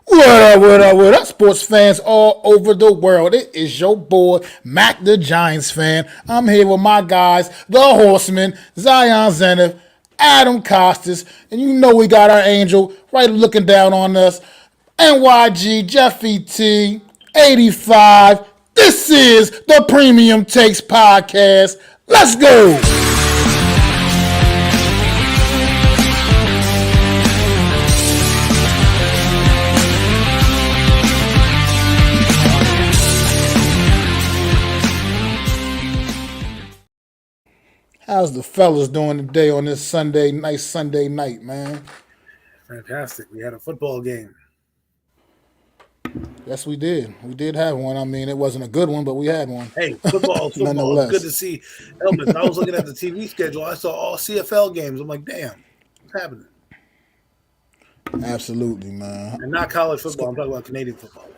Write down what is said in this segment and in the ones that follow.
What up, sports fans all over the world? It is your boy, Mac the Giants fan. I'm here with my guys, the Horsemen, Zion Zenith, Adam Costas, and you know we got our angel right looking down on us, NYG Jeffy T, 85. This is the Premium Takes Podcast. Let's go! How's the fellas doing today on this nice Sunday night, man? Fantastic. We had a football game. Yes, we did. We did have one. I mean, it wasn't a good one, but we had one Hey, football is football. It's good nonetheless. to see Elvis. I was looking at the TV schedule. I saw all CFL games. I'm like, damn, what's happening? Absolutely, man. And not college football. I'm talking about Canadian football.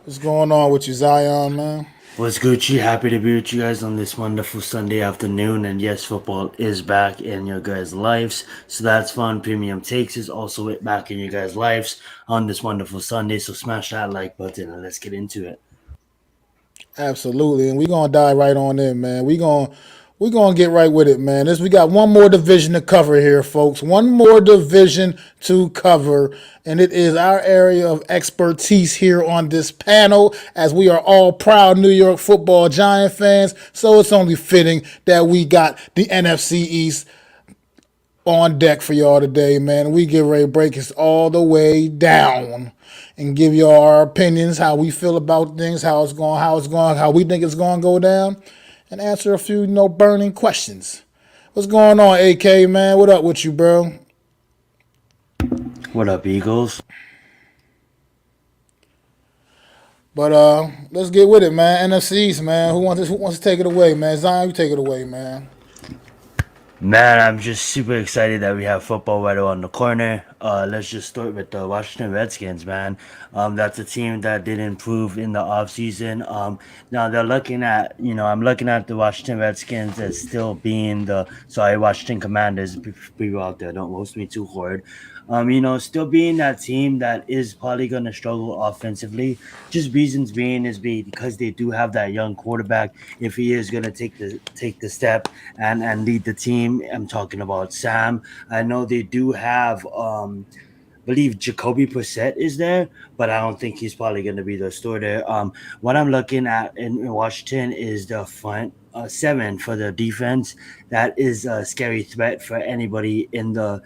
What's going on with you, Zion, man? What's Gucci? Happy to be with you guys on this wonderful Sunday afternoon. And yes, football is back in your guys' lives. So that's fun. Premium Takes is also back in your guys' lives on this wonderful Sunday. So smash that like button and let's get into it. Absolutely, and we're gonna dive right on in, man. We gonna get right with it, man. We got one more division to cover here, folks. One more division to cover, and it is our area of expertise here on this panel, as we are all proud New York Football Giant fans. So it's only fitting that we got the NFC East on deck for y'all today, man. We get ready to break this all the way down and give y'all our opinions, how we feel about things, how we think it's going to go down, and answer a few, burning questions. What's going on, AK, man? What up with you, bro? What up, Eagles? But let's get with it, man. NFC East, man. Who wants to take it away, man? Zion, you take it away, man. Man, I'm just super excited that we have football right around the corner. Let's just start with the Washington Redskins, man. That's a team that did improve in the offseason. Now they're looking at, I'm looking at the Washington Redskins as still being Washington Commanders. People out there, don't roast me too hard. Still being that team that is probably going to struggle offensively. Just reasons being is because they do have that young quarterback. If he is going to take the step and lead the team, I'm talking about Sam. I know they do have, believe Jacoby Brissett is there, but I don't think he's probably going to be the starter. What I'm looking at in Washington is the front seven for the defense. That is a scary threat for anybody in the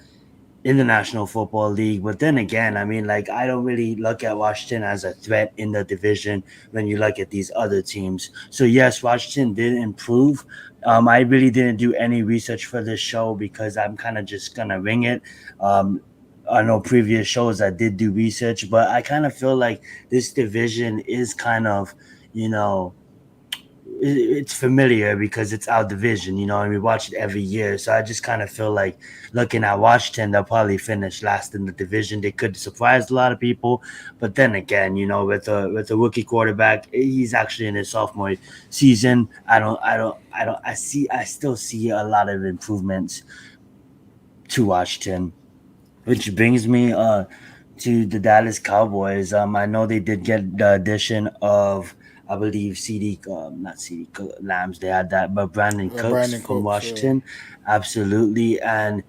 National Football League. But then again, I mean, like, I don't really look at Washington as a threat in the division when you look at these other teams. So yes, Washington did improve. I really didn't do any research for this show because I'm kind of just gonna wing it. I know previous shows I did do research, but I kind of feel like this division is kind of, you know, it's familiar because it's our division, and we watch it every year. So I just kind of feel like looking at Washington, they'll probably finish last in the division. They could surprise a lot of people, but then again, with a rookie quarterback, he's actually in his sophomore season. I still see a lot of improvements to Washington, which brings me to the Dallas Cowboys. I know they did get the addition of, I believe, not CD Lambs. They had that, but Brandon Cooks Brandon from Cooks, yeah. Washington, absolutely. And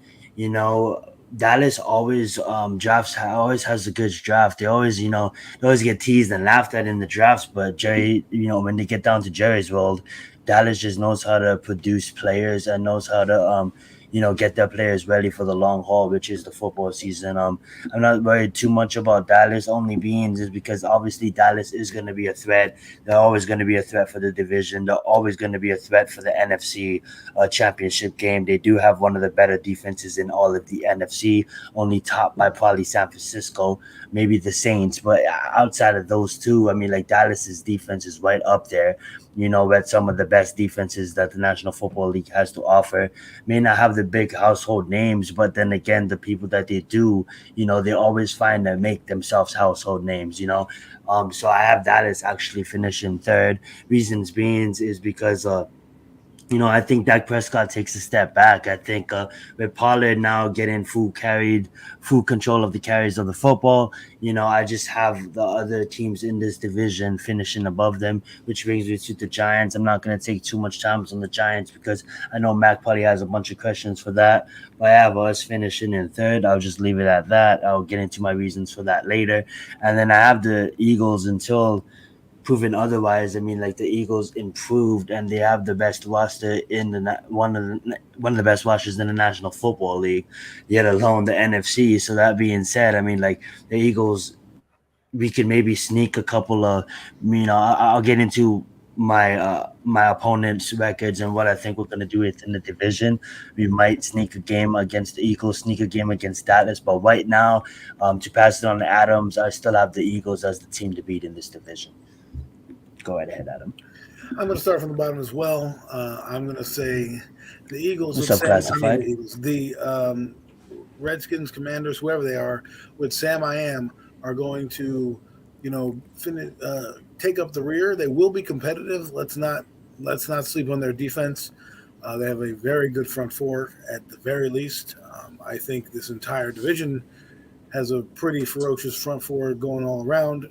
Dallas always always has a good draft. They always get teased and laughed at in the drafts. But Jerry, when they get down to Jerry's world, Dallas just knows how to produce players and knows how to get their players ready for the long haul, which is the football season. I'm not worried too much about Dallas, only being is because obviously Dallas is going to be a threat. They're always going to be a threat for the division. They're always going to be a threat for the NFC championship game. They do have one of the better defenses in all of the NFC, only topped by probably San Francisco, maybe the Saints. But outside of those two, I mean, like, Dallas's defense is right up there, with some of the best defenses that the National Football League has to offer. May not have the big household names, but then again, the people that they do, they always find to make themselves household names, So I have Dallas actually finishing third. Reasons being is because I think Dak Prescott takes a step back. I think with Pollard now getting full control of the carries of the football, I just have the other teams in this division finishing above them, which brings me to the Giants. I'm not going to take too much time on the Giants because I know Mac probably has a bunch of questions for that. But I have us finishing in third. I'll just leave it at that. I'll get into my reasons for that later. And then I have the Eagles until proven otherwise. I mean, like the Eagles improved and they have the best roster in one of the best rosters in the National Football League, yet alone the NFC. So that being said, I mean, like the Eagles, we could maybe sneak a couple of, I'll get into my opponent's records and what I think we're gonna do within the division. We might sneak a game against the Eagles, sneak a game against Dallas, but right now, to pass it on to Adams, I still have the Eagles as the team to beat in this division. Go right ahead, Adam. I'm going to start from the bottom as well. I'm going to say the Eagles What's with up, Sam. I mean, the classified? Eagles, the Redskins, Commanders, whoever they are, with Sam I am, are going to, take up the rear. They will be competitive. Let's not sleep on their defense. They have a very good front four at the very least. I think this entire division has a pretty ferocious front four going all around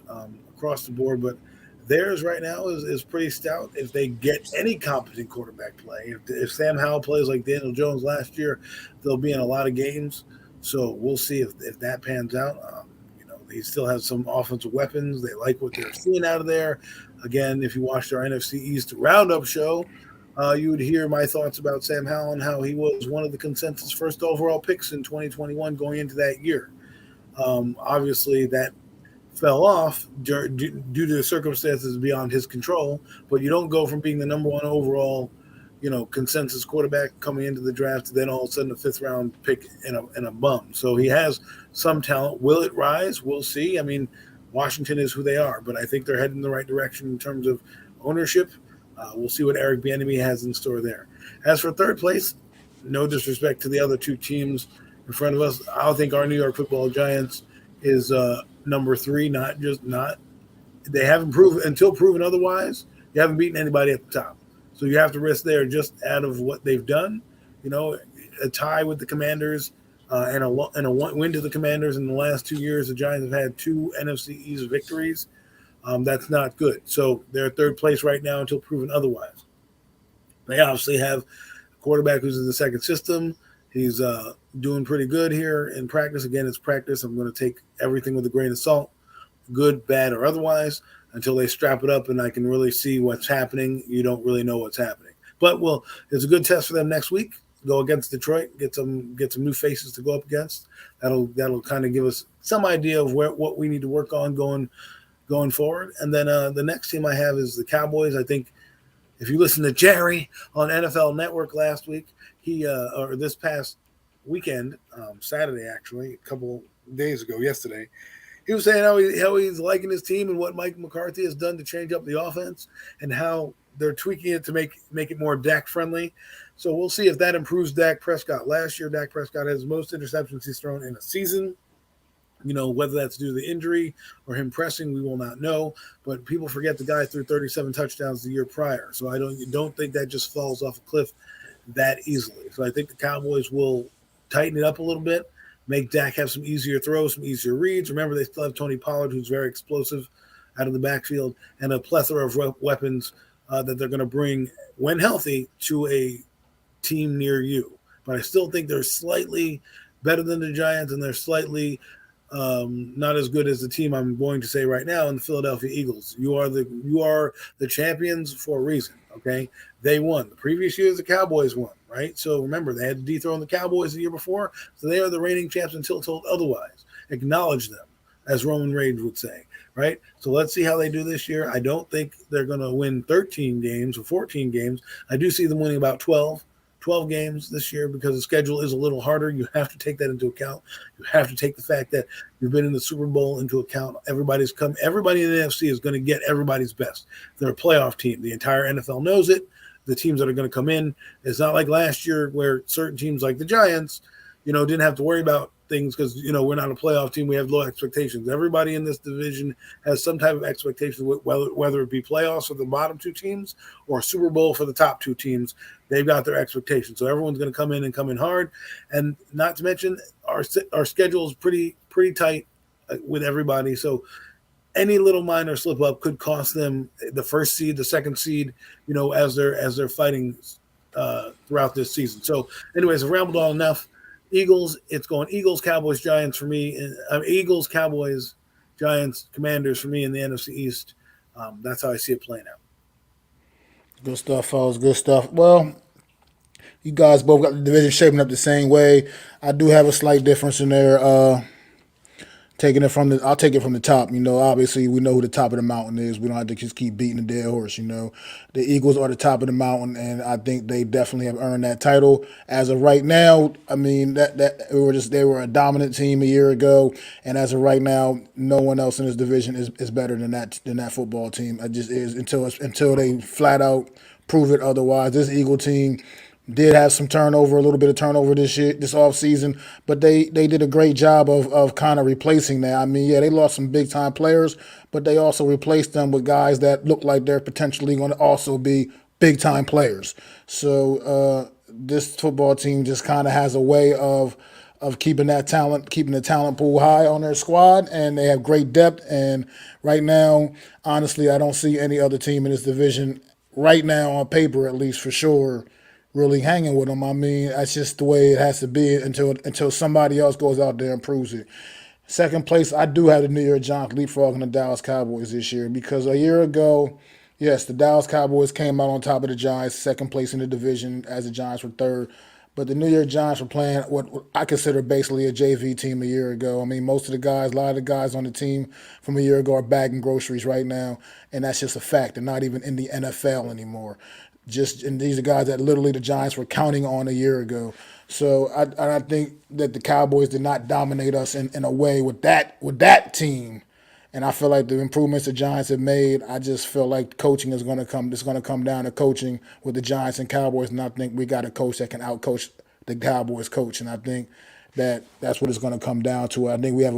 across the board, but theirs right now is pretty stout. If they get any competent quarterback play, if Sam Howell plays like Daniel Jones last year, they'll be in a lot of games. So we'll see if that pans out. He still has some offensive weapons. They like what they're seeing out of there. Again, if you watched our NFC East Roundup show, you would hear my thoughts about Sam Howell and how he was one of the consensus first overall picks in 2021 going into that year. Obviously, that fell off due to the circumstances beyond his control. But you don't go from being the number one overall, consensus quarterback coming into the draft to then all of a sudden a fifth round pick in a bum. So he has some talent. Will it rise? We'll see. I mean, Washington is who they are, but I think they're heading in the right direction in terms of ownership. We'll see what Eric Bieniemy has in store there. As for third place, no disrespect to the other two teams in front of us, I think our New York Football Giants is number three. Not they haven't proven until proven otherwise. You haven't beaten anybody at the top, so you have to risk there just out of what they've done. A tie with the Commanders and a win to the Commanders in the last 2 years. The Giants have had two NFC East victories. That's not good. So they're third place right now until proven otherwise. They obviously have a quarterback who's in the second system. He's doing pretty good here in practice. Again, it's practice. I'm going to take everything with a grain of salt, good, bad, or otherwise, until they strap it up and I can really see what's happening. You don't really know what's happening. But, it's a good test for them next week. Go against Detroit, get some new faces to go up against. That'll kind of give us some idea of what we need to work on going forward. And then the next team I have is the Cowboys. I think if you listen to Jerry on NFL Network last week, or this past weekend, Saturday actually, a couple days ago, yesterday, he was saying how he's liking his team and what Mike McCarthy has done to change up the offense and how they're tweaking it to make it more Dak friendly. So we'll see if that improves Dak Prescott. Last year, Dak Prescott has most interceptions he's thrown in a season. Whether that's due to the injury or him pressing, we will not know. But people forget the guy threw 37 touchdowns the year prior. So I don't think that just falls off a cliff that easily. So I think the Cowboys will tighten it up a little bit, make Dak have some easier throws, some easier reads. Remember, they still have Tony Pollard, who's very explosive out of the backfield, and a plethora of weapons that they're going to bring, when healthy, to a team near you. But I still think they're slightly better than the Giants, and they're slightly not as good as the team I'm going to say right now in the Philadelphia Eagles. You are the champions for a reason. Okay, they won. The previous years, the Cowboys won, right? So remember, they had to dethrone the Cowboys the year before, so they are the reigning champs until told otherwise. Acknowledge them, as Roman Reigns would say, right? So let's see how they do this year. I don't think they're going to win 13 games or 14 games. I do see them winning about 12 games this year because the schedule is a little harder. You have to take that into account. You have to take the fact that you've been in the Super Bowl into account. Everybody in the NFC is going to get everybody's best. They're a playoff team. The entire NFL knows it. The teams that are going to come in, it's not like last year where certain teams like the Giants, didn't have to worry about things because we're not a playoff team. We have low expectations. Everybody in this division has some type of expectation, whether it be playoffs for the bottom two teams or Super Bowl for the top two teams. They've got their expectations, so everyone's going to come in hard. And not to mention our schedule is pretty tight with everybody. So any little minor slip up could cost them the first seed, the second seed, as they're fighting throughout this season. So, anyways, I've rambled on enough. Eagles, it's going Eagles, Cowboys, Giants for me. Eagles, Cowboys, Giants, Commanders for me in the NFC East. That's how I see it playing out. Good stuff, fellas. Good stuff. Well, you guys both got the division shaping up the same way. I do have a slight difference in there. I'll take it from the top. Obviously we know who the top of the mountain is. We don't have to just keep beating the dead horse. The Eagles are the top of the mountain, and I think they definitely have earned that title. As of right now, I mean they were a dominant team a year ago, and as of right now, no one else in this division is better than that football team. It just is until they flat out prove it otherwise. This Eagle team did have some turnover, a little bit of turnover this offseason, but they did a great job of kind of replacing that. I mean, yeah, they lost some big time players, but they also replaced them with guys that look like they're potentially going to also be big time players. So this football team just kind of has a way of keeping the talent pool high on their squad, and they have great depth. And right now, honestly, I don't see any other team in this division right now on paper, at least for sure, really hanging with them. I mean, that's just the way it has to be until somebody else goes out there and proves it. Second place, I do have the New York Giants leapfrogging the Dallas Cowboys this year because a year ago, yes, the Dallas Cowboys came out on top of the Giants, second place in the division as the Giants were third. But the New York Giants were playing what I consider basically a JV team a year ago. I mean, a lot of the guys on the team from a year ago are bagging groceries right now, and that's just a fact. They're not even in the NFL anymore. And these are guys that literally the Giants were counting on a year ago. So I think that the Cowboys did not dominate us in a way with that team. And I feel like the improvements the Giants have made, I just feel like coaching is going to come. It's going to come down to coaching with the Giants and Cowboys, and I think we got a coach that can outcoach the Cowboys coach, and I think that's what it's going to come down to. I think we have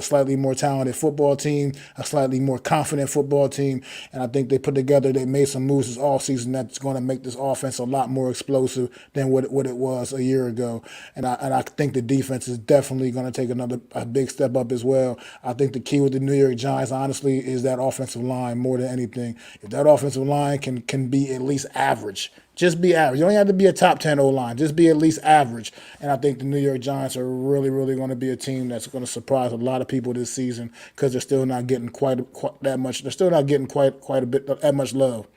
slightly more talented football team, a slightly more confident football team, and I think they made some moves this offseason that's going to make this offense a lot more explosive than what it was a year ago. And I think the defense is definitely going to take a big step up as well. I think the key with the New York Giants, honestly, is that offensive line more than anything. If that offensive line can be at least average, just be average. You don't have to be a top 10 O-line. Just be at least average. And I think the New York Giants are really, really going to be a team that's going to surprise a lot of people this season because they're still not getting quite that much. They're still not getting quite a bit that much love.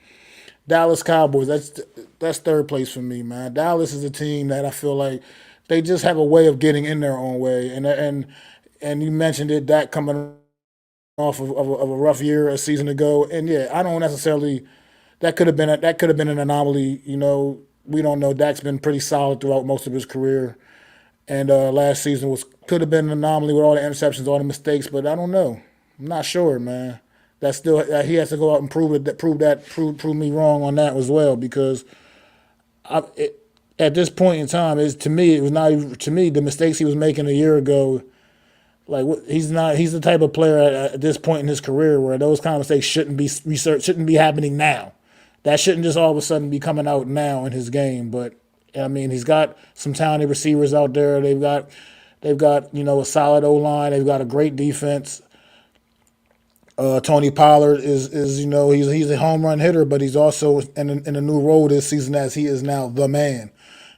Dallas Cowboys. That's third place for me, man. Dallas is a team that I feel like they just have a way of getting in their own way. And you mentioned it, Dak coming off of a rough year a season ago. And yeah, I don't necessarily. That could have been an anomaly. We don't know. Dak's been pretty solid throughout most of his career, and last season could have been an anomaly with all the interceptions, all the mistakes. But I don't know. I'm not sure, man. That's still he has to go out and prove me wrong on that as well because at this point in time, the mistakes he was making a year ago. Like he's the type of player at this point in his career where those kind of mistakes shouldn't be happening now. That shouldn't just all of a sudden be coming out now in his game. But I mean, he's got some talented receivers out there. They've got a solid O-line. They've got a great defense. Tony Pollard is he's a home run hitter, but he's also in a new role this season as he is now the man.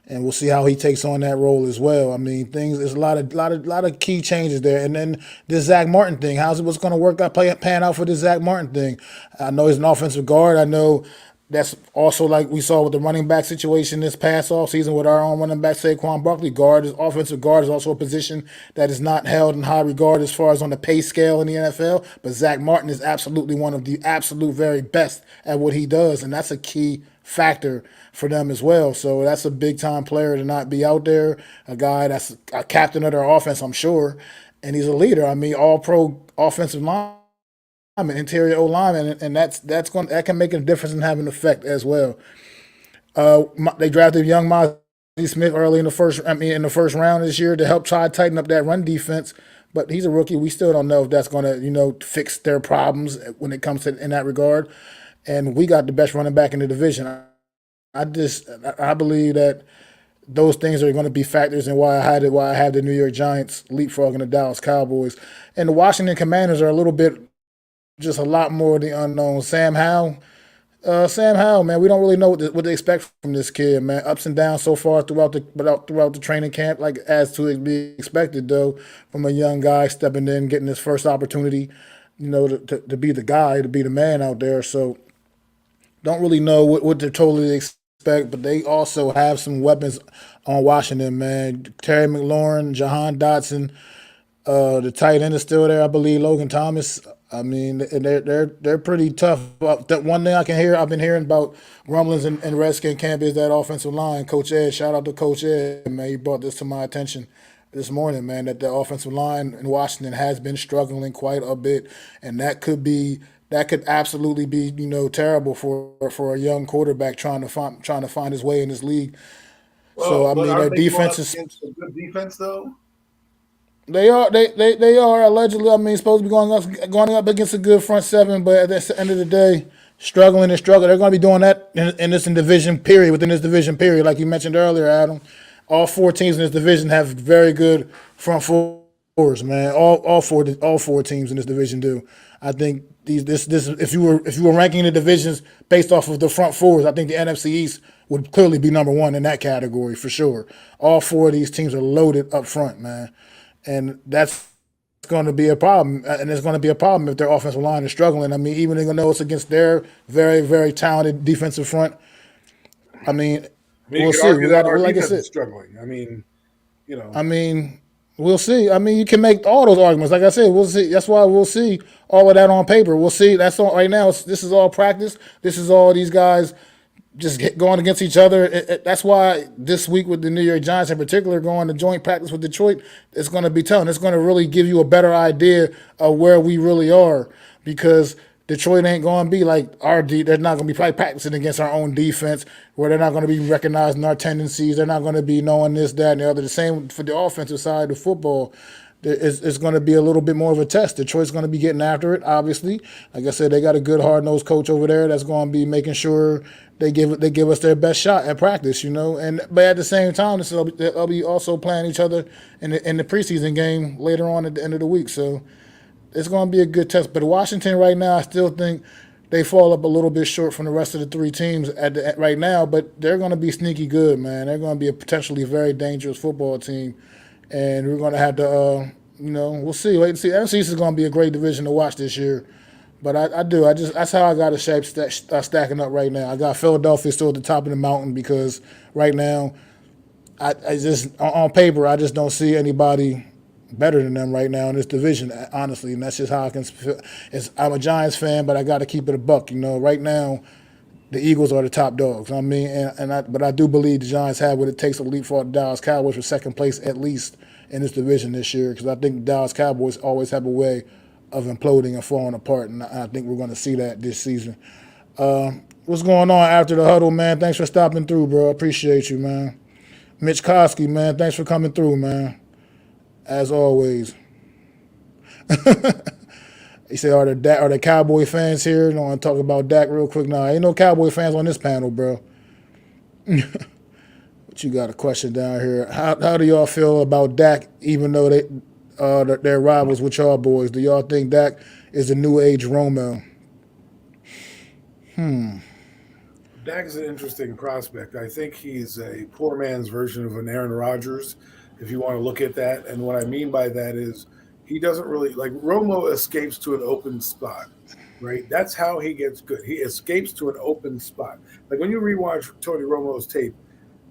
And we'll see how he takes on that role as well. I mean, there's a lot of key changes there. And then this Zach Martin thing, what's going to work out, pan out for this Zach Martin thing? I know he's an offensive guard. I know that's also like we saw with the running back situation this past offseason with our own running back Saquon Barkley. Offensive guard is also a position that is not held in high regard as far as on the pay scale in the NFL. But Zach Martin is absolutely one of the absolute very best at what he does, and that's a key factor for them as well. So that's a big-time player to not be out there, a guy that's a captain of their offense, I'm sure, and he's a leader. I mean, all-pro offensive lineman, interior O-lineman, and that can make a difference and have an effect as well. They drafted young Miles Smith early in the first. I mean, in the first round this year to help try to tighten up that run defense. But he's a rookie. We still don't know if that's going to fix their problems when it comes to in that regard. And we got the best running back in the division. I believe that those things are going to be factors in why I have the New York Giants leapfrogging the Dallas Cowboys. And the Washington Commanders are a little bit just a lot more of the unknown. Sam Howell, man, we don't really know what to expect from this kid, man. Ups and downs so far throughout the training camp, like as to be expected, though, from a young guy stepping in, getting his first opportunity, to be the guy, to be the man out there. So don't really know what to totally expect, but they also have some weapons on Washington, man. Terry McLaurin, Jahan Dotson, the tight end is still there, I believe. Logan Thomas. I mean, they're pretty tough. That one thing I've been hearing about rumblings in Redskin camp is that offensive line. Coach Ed, shout out to Coach Ed, man. He brought this to my attention this morning, man. That the offensive line in Washington has been struggling quite a bit, and that could absolutely be terrible for a young quarterback trying to find his way in this league. Well, So I but mean, aren't their they going defense up is. against a good defense though? They are allegedly. I mean, supposed to be going up against a good front seven, but at the end of the day, struggling. They're going to be doing that in this division period. Within this division period, like you mentioned earlier, Adam, all four teams in this division have very good front fours. Man, all four teams in this division do. I think this if you were ranking the divisions based off of the front fours, I think the NFC East would clearly be number one in that category for sure. All four of these teams are loaded up front, man. And that's going to be a problem. And it's going to be a problem if their offensive line is struggling. I mean, even though it's against their very, very talented defensive front, I mean, You we'll could see. argue that our Like I defense said, is struggling. I mean, I mean, we'll see. I mean, you can make all those arguments. Like I said, we'll see. That's why we'll see all of that on paper. We'll see. That's all right now. This is all practice. This is all these guys just going against each other. That's why this week with the New York Giants in particular, going to joint practice with Detroit, it's going to be telling. It's going to really give you a better idea of where we really are, because Detroit ain't going to be like they're not going to be probably practicing against our own defense, where they're not going to be recognizing our tendencies. They're not going to be knowing this, that, and the other. The same for the offensive side of football. It's going to be a little bit more of a test. Detroit's going to be getting after it, obviously. Like I said, they got a good hard-nosed coach over there that's going to be making sure they give us their best shot at practice, but at the same time, they'll be also playing each other in the preseason game later on at the end of the week. So it's going to be a good test. But Washington right now, I still think they fall up a little bit short from the rest of the three teams right now, but they're going to be sneaky good, man. They're going to be a potentially very dangerous football team. And we're going to have to, we'll see. Wait and see. NFC East is going to be a great division to watch this year. But that's how I got a shape stacking up right now. I got Philadelphia still at the top of the mountain because right now, I just, on paper, I just don't see anybody better than them right now in this division, honestly. And that's just how I can feel. I'm a Giants fan, but I got to keep it a buck. Right now, the Eagles are the top dogs. I mean, but I do believe the Giants have what it takes to leapfrog the Dallas Cowboys for second place at least in this division this year, because I think the Dallas Cowboys always have a way of imploding and falling apart, and I think we're going to see that this season. What's going on after the huddle, man? Thanks for stopping through, bro. Appreciate you, man. Mitch Koski, man, thanks for coming through, man. As always. He said, are the Cowboy fans here? I want to talk about Dak real quick. Nah, ain't no Cowboy fans on this panel, bro. But you got a question down here. How do y'all feel about Dak, even though they're rivals with y'all boys? Do y'all think Dak is the new age Romo? Dak is an interesting prospect. I think he's a poor man's version of an Aaron Rodgers, if you want to look at that. And what I mean by that is he doesn't really like Romo escapes to an open spot, right? That's how he gets good. He escapes to an open spot. Like when you rewatch Tony Romo's tape,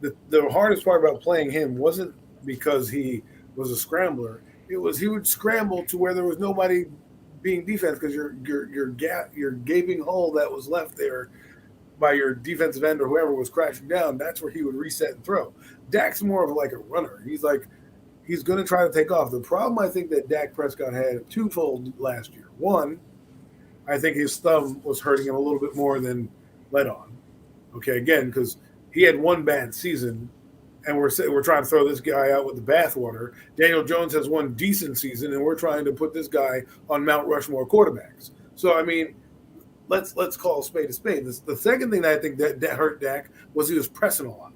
the hardest part about playing him wasn't because he was a scrambler. It was he would scramble to where there was nobody being defense because your gaping hole that was left there by your defensive end or whoever was crashing down. That's where he would reset and throw. Dak's more of like a runner. He's going to try to take off. The problem I think that Dak Prescott had twofold last year. One, I think his thumb was hurting him a little bit more than let on. Okay, again, because he had one bad season and we're trying to throw this guy out with the bathwater. Daniel Jones has one decent season, and we're trying to put this guy on Mount Rushmore quarterbacks. So I mean, let's call a spade a spade. The second thing that I think that hurt Dak was he was pressing a lot,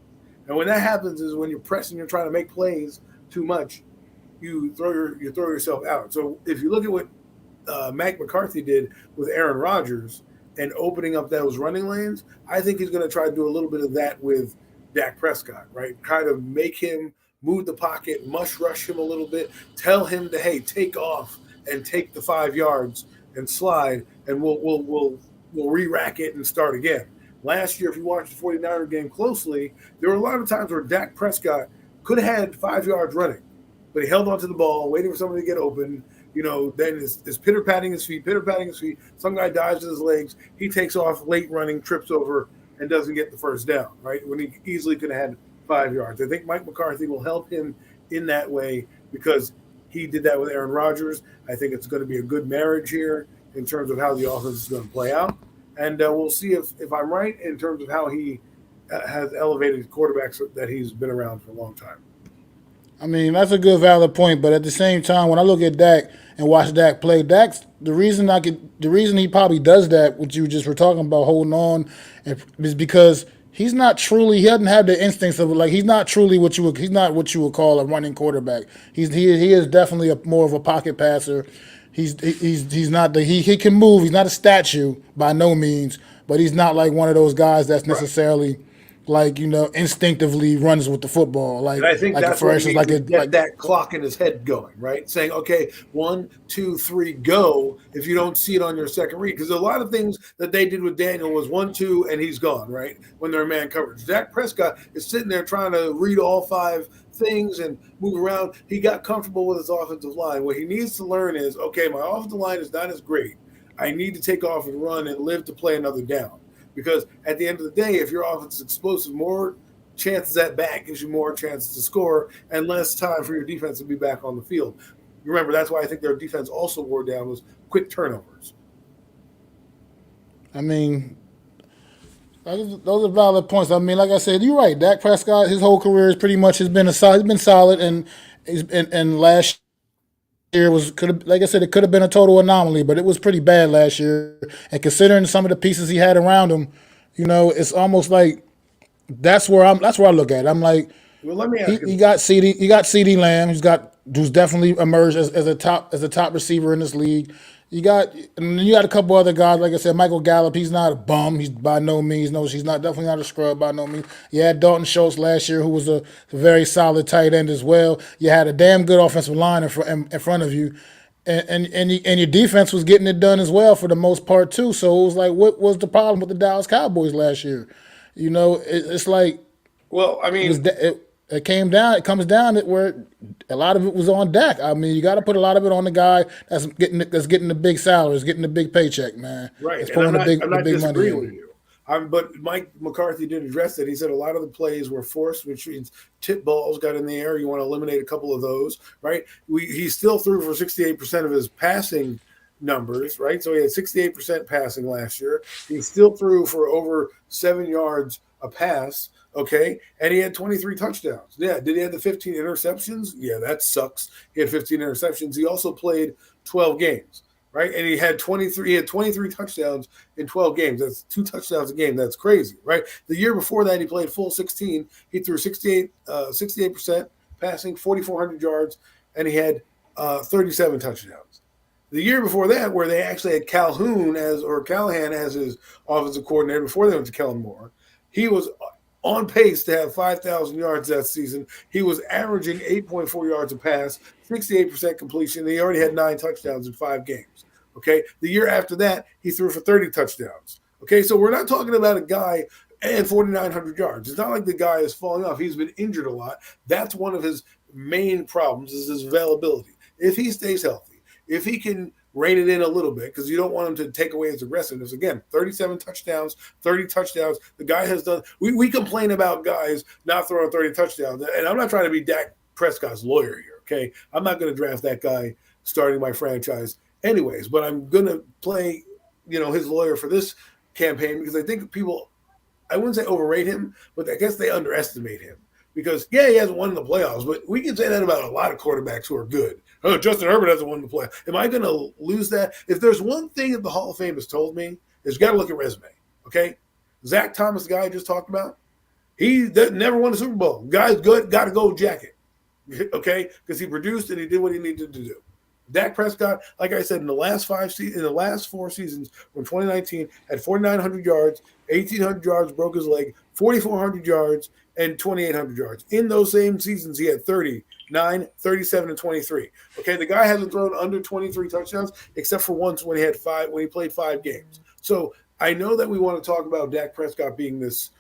and when that happens is when you're pressing, you're trying to make plays too much, you throw yourself out. So if you look at what Mike McCarthy did with Aaron Rodgers and opening up those running lanes, I think he's going to try to do a little bit of that with Dak Prescott, right? Kind of make him move the pocket, mush rush him a little bit, tell him to, hey, take off and take the 5 yards and slide, and we'll re-rack it and start again. Last year, if you watched the 49er game closely, there were a lot of times where Dak Prescott could have had 5 yards running, but he held onto the ball, waiting for somebody to get open. Then is pitter-patting his feet. Some guy dives with his legs. He takes off late running, trips over, and doesn't get the first down, right? When he easily could have had 5 yards. I think Mike McCarthy will help him in that way because he did that with Aaron Rodgers. I think it's going to be a good marriage here in terms of how the offense is going to play out. And we'll see if I'm right in terms of how he has elevated quarterbacks that he's been around for a long time. I mean, that's a good valid point, but at the same time, when I look at Dak and watch Dak play, Dak's the reason he probably does that, what you just were talking about, holding on, is because he doesn't have the instincts of he's not what you would call a running quarterback. He is definitely more of a pocket passer. He's not he can move. He's not a statue by no means, but he's not like one of those guys that's necessarily instinctively runs with the football. And I think that's for instance, get that clock in his head going, right? Saying, okay, 1, 2, 3, go. If you don't see it on your second read, because a lot of things that they did with Daniel was 1, 2, and he's gone, right? When they're man coverage, Dak Prescott is sitting there trying to read all 5 things and move around. He got comfortable with his offensive line. What he needs to learn is, okay, my offensive line is not as great. I need to take off and run and live to play another down. Because at the end of the day, if your offense is explosive, more chances at bat gives you more chances to score and less time for your defense to be back on the field. Remember, that's why I think their defense also wore down was quick turnovers. I mean, those are valid points. I mean, like I said, you're right. Dak Prescott, his whole career has been solid, and last year like I said, it could have been a total anomaly, but it was pretty bad last year. And considering some of the pieces he had around him, it's almost like that's where I look at it. I'm like, well, let me ask you. He got CeeDee Lamb, who's definitely emerged as a top receiver in this league. You got a couple other guys, like I said, Michael Gallup. He's not a bum. He's by no means. No, he's definitely not a scrub by no means. You had Dalton Schultz last year, who was a very solid tight end as well. You had a damn good offensive line in front of you, and your defense was getting it done as well for the most part too. So it was like, what was the problem with the Dallas Cowboys last year? It's like, well, I mean, it comes down to where a lot of it was on Dak. I mean, you got to put a lot of it on the guy that's getting the big salaries, getting the big paycheck, man. Right. And I'm not disagreeing with you. But Mike McCarthy did address it. He said a lot of the plays were forced, which means tip balls got in the air. You want to eliminate a couple of those, right? He still threw for 68% of his passing numbers, right? So he had 68% passing last year. He still threw for over 7 yards a pass. Okay, and he had 23 touchdowns. Yeah, did he have the 15 interceptions? Yeah, that sucks. He had 15 interceptions. He also played 12 games, right? And he had 23 touchdowns in 12 games. That's 2 touchdowns a game. That's crazy, right? The year before that, he played full 16. He threw 68% passing, 4,400 yards, and he had 37 touchdowns. The year before that, where they actually had Callahan as his offensive coordinator before they went to Kellen Moore, he was on pace to have 5,000 yards that season. He was averaging 8.4 yards a pass, 68% completion. He already had 9 touchdowns in 5 games. Okay. The year after that, he threw for 30 touchdowns. Okay. So we're not talking about a guy and 4,900 yards. It's not like the guy is falling off. He's been injured a lot. That's one of his main problems is his availability. If he stays healthy, if he can rein it in a little bit, because you don't want him to take away his aggressiveness. Again, 37 touchdowns, 30 touchdowns. The guy has done – we complain about guys not throwing 30 touchdowns, and I'm not trying to be Dak Prescott's lawyer here, okay? I'm not going to draft that guy starting my franchise anyways, but I'm going to play, his lawyer for this campaign because I think people – I wouldn't say overrate him, but I guess they underestimate him. Because, yeah, he hasn't won in the playoffs, but we can say that about a lot of quarterbacks who are good. Oh, Justin Herbert hasn't won the playoffs. Am I going to lose that? If there's one thing that the Hall of Fame has told me, is you got to look at resume, okay? Zach Thomas, the guy I just talked about, he never won a Super Bowl. Guy's good, got a gold jacket, okay? Because he produced and he did what he needed to do. Dak Prescott, like I said, in the last 4 seasons from 2019, had 4,900 yards, 1,800 yards, broke his leg, 4,400 yards, and 2,800 yards. In those same seasons, he had 39, 37, and 23. Okay, the guy hasn't thrown under 23 touchdowns except for once when he played 5 games. So I know that we want to talk about Dak Prescott being this,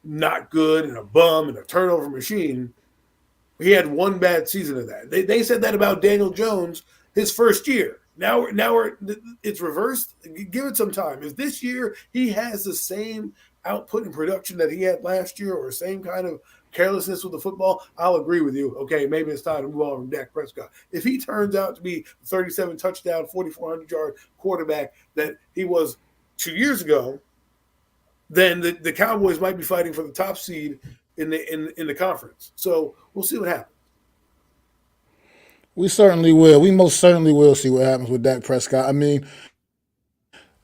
not good and a bum and a turnover machine. He had one bad season of that. They said that about Daniel Jones his first year. Now it's reversed. Give it some time. If this year he has the same output and production that he had last year or same kind of carelessness with the football, I'll agree with you. Okay, maybe it's time to move on from Dak Prescott. If he turns out to be 37 touchdown, 4,400 yard quarterback that he was 2 years ago, then the Cowboys might be fighting for the top seed in the conference. So we'll see what happens. We certainly will. We most certainly will see what happens with Dak Prescott. I mean,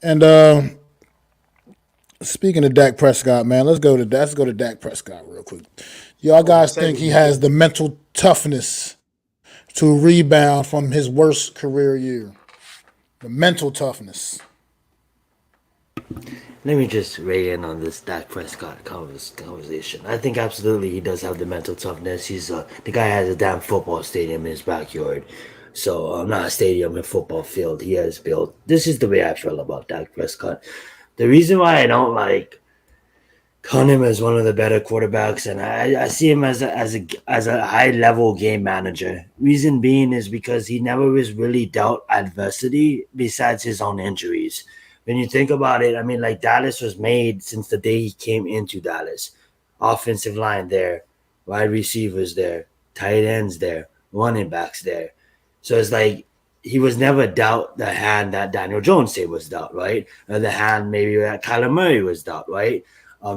and speaking of Dak Prescott, man, let's go to Dak Prescott real quick. Y'all guys think he has the mental toughness to rebound from his worst career year? The mental toughness. Let me just weigh in on this Dak Prescott conversation. I think absolutely he does have the mental toughness. The guy has a damn football stadium in his backyard. So not a stadium, a football field he has built. This is the way I feel about Dak Prescott. The reason why I don't count him as one of the better quarterbacks, and I see him as a high level game manager. Reason being is because he never was really dealt adversity besides his own injuries. When you think about it, I mean, Dallas was made since the day he came into Dallas. Offensive line there, wide receivers there, tight ends there, running backs there. So it's he was never dealt the hand that Daniel Jones said was dealt, right? Or the hand maybe that Kyler Murray was dealt, right?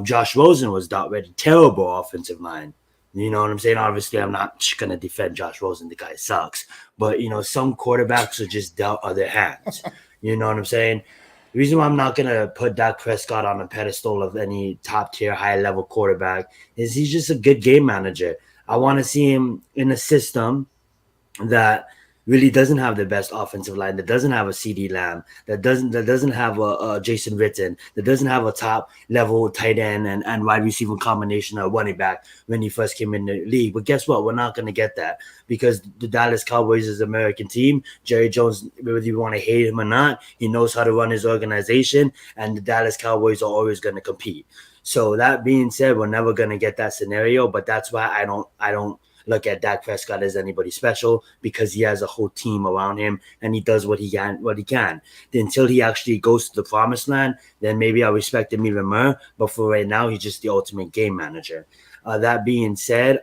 Josh Rosen was dealt with a terrible offensive line. You know what I'm saying? Obviously, I'm not going to defend Josh Rosen. The guy sucks. But, some quarterbacks are just dealt other hands. You know what I'm saying? The reason why I'm not going to put Dak Prescott on a pedestal of any top-tier, high-level quarterback is he's just a good game manager. I want to see him in a system that really doesn't have the best offensive line, that doesn't have a CD Lamb, that doesn't have a Jason Witten, that doesn't have a top-level tight end and wide receiver combination or running back when he first came in the league. But guess what? We're not going to get that because the Dallas Cowboys is an American team. Jerry Jones, whether you want to hate him or not, he knows how to run his organization, and the Dallas Cowboys are always going to compete. So that being said, we're never going to get that scenario, but that's why I don't look at Dak Prescott as anybody special because he has a whole team around him and he does what he can. Until he actually goes to the promised land, then maybe I'll respect him even more. But for right now, he's just the ultimate game manager. That being said,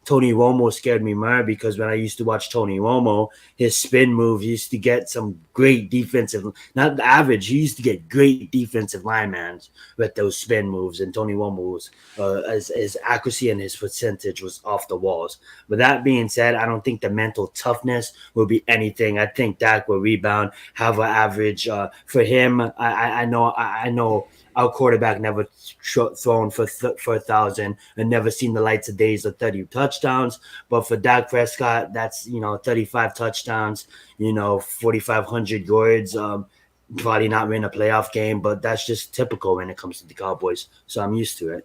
Tony Romo scared me more because when I used to watch Tony Romo, his spin move, he used to get some great defensive, not the average, he used to get great defensive linemen with those spin moves. And Tony Romo's his accuracy and his percentage was off the walls. But that being said, I don't think the mental toughness will be anything. I think Dak will rebound, have an average. For him, I know our quarterback never thrown for 1,000 and never seen the lights of days of 30 touchdowns. But for Dak Prescott, that's 35 touchdowns, 4,500 yards. Probably not win a playoff game, but that's just typical when it comes to the Cowboys. So I'm used to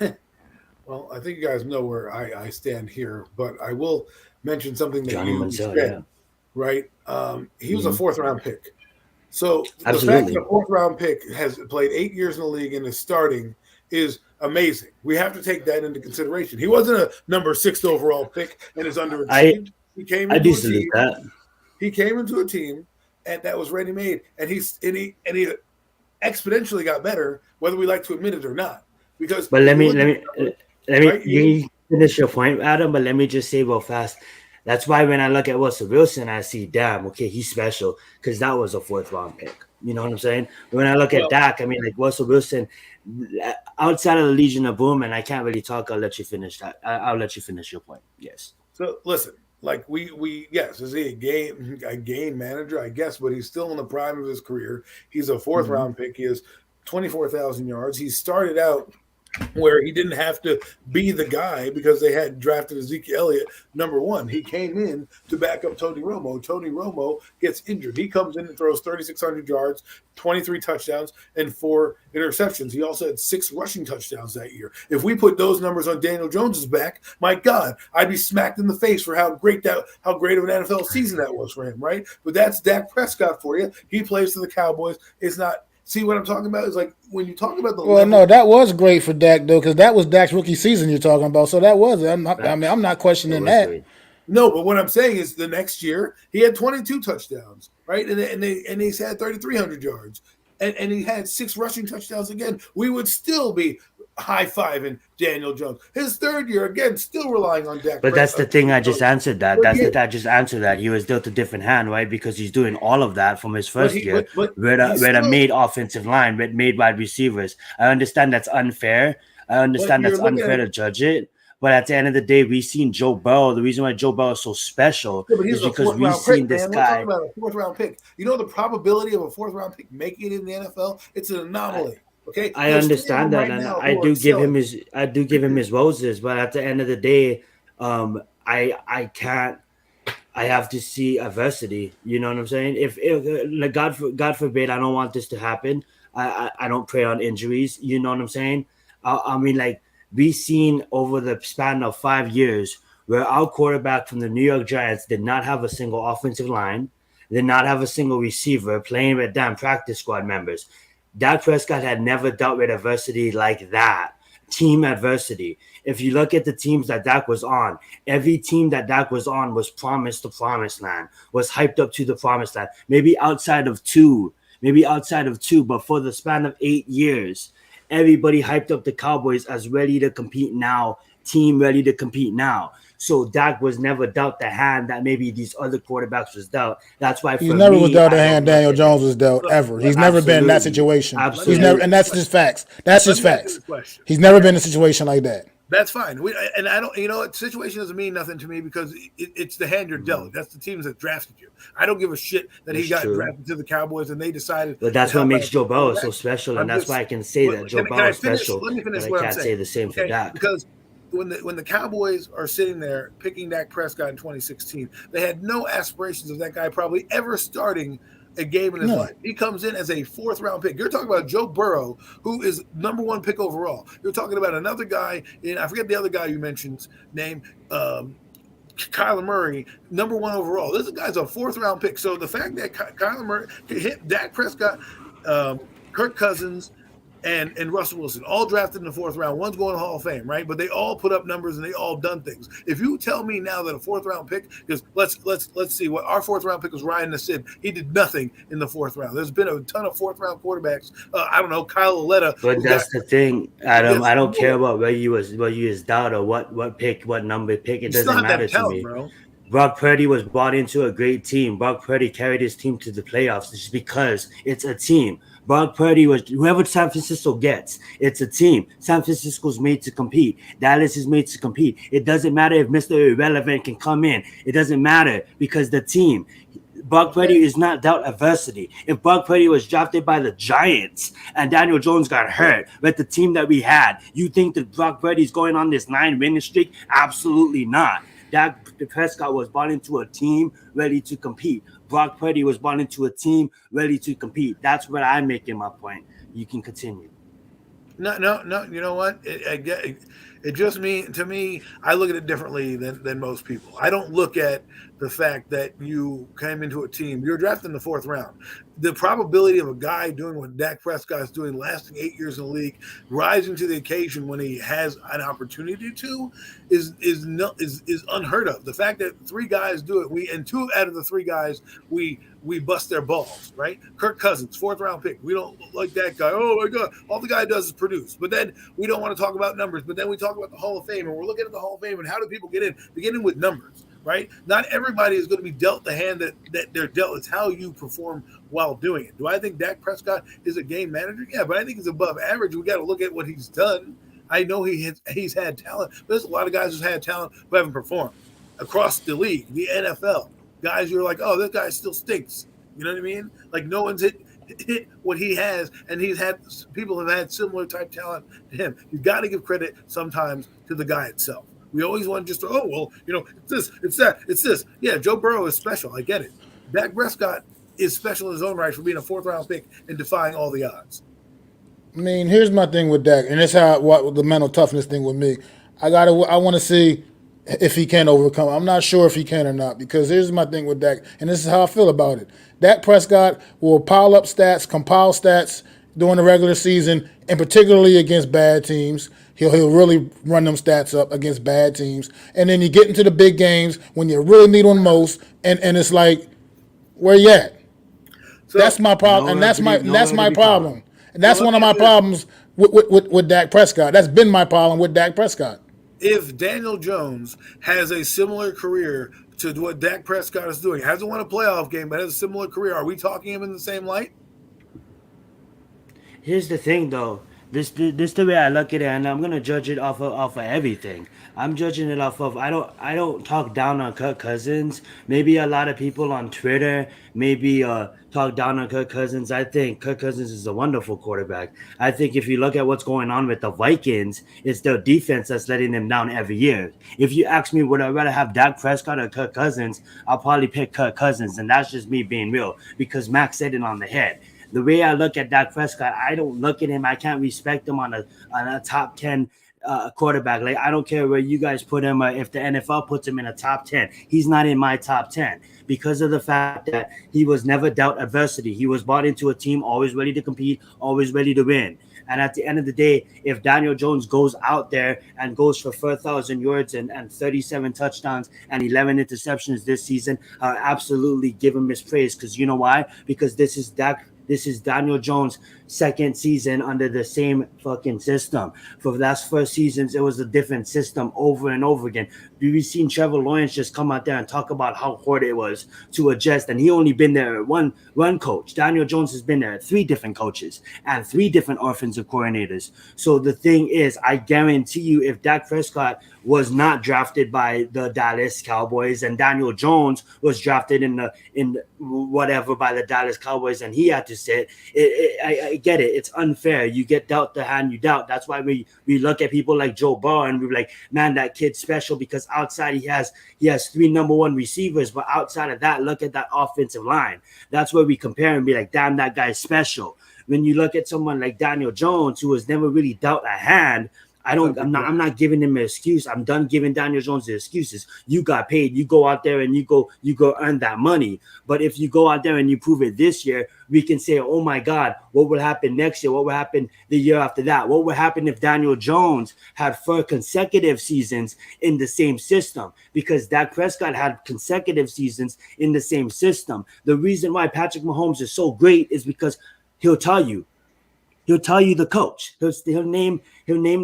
it. Well, I think you guys know where I stand here, but I will mention something that Johnny you Manziel, said, right? He was a 4th-round pick. So Absolutely. The fact that a 4th-round pick has played 8 years in the league and is starting is amazing. We have to take that into consideration. He wasn't a number 6 overall pick and is underachieved. He came into a team and that was ready-made, and he exponentially got better, whether we like to admit it or not. But let me you finish your point, Adam. But let me just say real fast. That's why when I look at Russell Wilson, I see, damn, okay, he's special because that was a 4th-round pick. You know what I'm saying? When I look at Well, Dak, I mean, like Russell Wilson, outside of the Legion of Boom, and I can't really talk. I'll let you finish that. I'll let you finish your point. Yes. so listen, like we yes, is he a game manager? I guess, but he's still in the prime of his career. He's a fourth Mm-hmm. round pick. He has 24,000 yards. He started out where he didn't have to be the guy because they had drafted Ezekiel Elliott number one. He came in to back up Tony Romo. Tony Romo gets injured. He comes in and throws 3,600 yards, 23 touchdowns, and 4 interceptions. He also had 6 rushing touchdowns that year. If we put those numbers on Daniel Jones's back, my God, I'd be smacked in the face for how great of an NFL season that was for him, right? But that's Dak Prescott for you. He plays for the Cowboys. It's not. See what I'm talking about? Is like when you talk about the Well, level, no, that was great for Dak though, because that was Dak's rookie season you're talking about. So that was. I'm not It questioning was that. great. no, but what I'm saying is the next year he had 22 touchdowns, right? And he's had 3,300 yards, and he had 6 rushing touchdowns again. We would still be high-fiving Daniel Jones. His third year again, still relying on Dak. But that's the thing. I just answered that. But I just answered that. He was dealt a different hand, right? Because he's doing all of that from his first year but with a made offensive line, with made wide receivers. I understand that's unfair. I understand you're that's looking unfair at to judge it. But at the end of the day, we've seen Joe Burrow. The reason why Joe Burrow is so special yeah, but he's is a because fourth we've round seen pick, this man. We're talking guy. about a fourth round pick. You know the probability of a fourth round pick making it in the NFL? It's an anomaly. Okay, I there's 3 of understand them that, right and now I who do are give him selling. his roses. But at the end of the day, I can't. I have to see adversity. You know what I'm saying? If like God forbid, I don't want this to happen. I don't pray on injuries. You know what I'm saying? I mean, like we seen over the span of 5 years where our quarterback from the New York Giants did not have a single offensive line, did not have a single receiver playing with damn practice squad members. Dak Prescott had never dealt with adversity like that. Team adversity. If you look at the teams that Dak was on, every team that Dak was on was promised the promised land, was hyped up to the promised land. Maybe outside of two, but for the span of 8 years, everybody hyped up the Cowboys as ready to compete now, team ready to compete now. So Dak was never dealt the hand that maybe these other quarterbacks was dealt. That's why He for never was me, dealt the I don't hand look Daniel at it. Jones was dealt Look, ever. He's never been in that Absolutely. situation. He's never, and Absolutely. that's just facts. That's let just me ask you facts. this question. He's never been in a situation like that. That's fine. And I don't, situation doesn't mean nothing to me because it's the hand you're dealt. That's the teams that drafted you. I don't give a shit that he That's got true. drafted to the Cowboys and they decided. But that's to what help makes out Joe the Burrow so quarterback. special, and I'm that's just. why I can say that Joe Burrow I is finish? special. Let me finish But I what I'm can't saying. say the same for Okay, Dak. because when the Cowboys are sitting there picking Dak Prescott in 2016, they had no aspirations of that guy probably ever starting a game in his No. life. He comes in as a 4th round pick. You're talking about Joe Burrow, who is number 1 pick overall. You're talking about another guy, and I forget the other guy you mentioned name. Kyler Murray, number 1 overall. This guy's a 4th round pick. So the fact that Kyler Murray hit Dak Prescott, Kirk Cousins, and Russell Wilson, all drafted in the 4th round. One's going to Hall of Fame, right? But they all put up numbers and they all done things. If you tell me now that a 4th round pick, because let's see what our 4th round pick was Ryan Nassib. He did nothing in the 4th round. There's been a ton of 4th round quarterbacks. I don't know, Kyle Aletta. But that's the thing, Adam. Yes, I don't care about where you was down or what pick, what number pick. It you still doesn't have matter that to talent, me. bro. Brock Purdy was brought into a great team. Brock Purdy carried his team to the playoffs just because it's a team. Brock Purdy was whoever San Francisco gets, it's a team. San Francisco's made to compete. Dallas is made to compete. It doesn't matter if Mr. Irrelevant can come in. It doesn't matter because the team. Brock Purdy is not dealt adversity. If Brock Purdy was drafted by the Giants and Daniel Jones got hurt with the team that we had, you think that Brock Purdy is going on this 9-winning streak? Absolutely not. Dak Prescott was brought into a team ready to compete. Brock Purdy was brought into a team ready to compete. That's what I'm making my point. You can continue. No. You know what? It just to me, I look at it differently than most people. I don't look at the fact that you came into a team. You're drafted in the 4th round. The probability of a guy doing what Dak Prescott is doing, lasting 8 years in the league, rising to the occasion when he has an opportunity to, is unheard of. The fact that 3 guys do it, and 2 out of the 3 guys we bust their balls, right? Kirk Cousins, 4th round pick. We don't like that guy. Oh my God, all the guy does is produce. But then we don't want to talk about numbers. But then we talk about the Hall of Fame, and we're looking at the Hall of Fame and how do people get in? They get in with numbers. right? Not everybody is going to be dealt the hand that they're dealt. It's how you perform while doing it. Do I think Dak Prescott is a game manager? Yeah, but I think he's above average. We got to look at what he's done. I know he's had talent, but there's a lot of guys who's had talent who haven't performed across the league, the NFL. Guys, you're like, oh, this guy still stinks. You know what I mean? Like no one's hit what he has, and he's had people have had similar type talent to him. You got to give credit sometimes to the guy itself. We always want just to, oh well, it's this, it's that, it's this. Yeah, Joe Burrow is special. I get it. Dak Prescott is special in his own right for being a fourth round pick and defying all the odds. I mean, here's my thing with Dak, and it's how what the mental toughness thing with me. I want to see if he can overcome. I'm not sure if he can or not because here's my thing with Dak, and this is how I feel about it. Dak Prescott will pile up stats, compile stats during the regular season, and particularly against bad teams. He'll really run them stats up against bad teams, and then you get into the big games when you really need them most, and it's like, where you at? So That's my problem, and that's my problem. And that's one of my problems with Dak Prescott. That's been my problem with Dak Prescott. if Daniel Jones has a similar career to what Dak Prescott is doing, hasn't won a playoff game, but has a similar career, are we talking him in the same light? Here's the thing, though. This the way I look at it, and I'm gonna judge it off of everything. I'm judging it off of I don't talk down on Kirk Cousins. Maybe a lot of people on Twitter maybe talk down on Kirk Cousins. I think Kirk Cousins is a wonderful quarterback. I think if you look at what's going on with the Vikings, it's their defense that's letting them down every year. If you ask me, would I rather have Dak Prescott or Kirk Cousins? I'll probably pick Kirk Cousins, and that's just me being real because Max said it on the head. The way I look at Dak Prescott, I don't look at him. I can't respect him on a top 10 quarterback. Like I don't care where you guys put him. If the NFL puts him in a top 10, he's not in my top 10 because of the fact that he was never dealt adversity. He was brought into a team always ready to compete, always ready to win. And at the end of the day, if Daniel Jones goes out there and goes for 4,000 yards and 37 touchdowns and 11 interceptions this season, I absolutely give him his praise because you know why? Because this is Daniel Jones' second season under the same fucking system. For the last 4 seasons, it was a different system over and over again. We've seen Trevor Lawrence just come out there and talk about how hard it was to adjust, and he only been there one coach. Daniel Jones has been there 3 different coaches and 3 different offensive coordinators. So the thing is, I guarantee you, if Dak Prescott was not drafted by the Dallas Cowboys and Daniel Jones was drafted in whatever by the Dallas Cowboys and he had to sit, I get it. It's unfair. You get dealt the hand you dealt. That's why we look at people like Joe Burrow and we're like, man, that kid's special because outside he has 3 number 1 receivers, but outside of that, look at that offensive line. That's where we compare and be like, damn, that guy's special. When you look at someone like Daniel Jones, who has never really dealt a hand, I'm not giving him an excuse. I'm done giving Daniel Jones the excuses. You got paid. You go out there and you go earn that money. But if you go out there and you prove it this year, we can say, oh my God, what will happen next year? What will happen the year after that? What will happen if Daniel Jones had 4 consecutive seasons in the same system? Because Dak Prescott had consecutive seasons in the same system. The reason why Patrick Mahomes is so great is because he'll tell you the coach. He'll name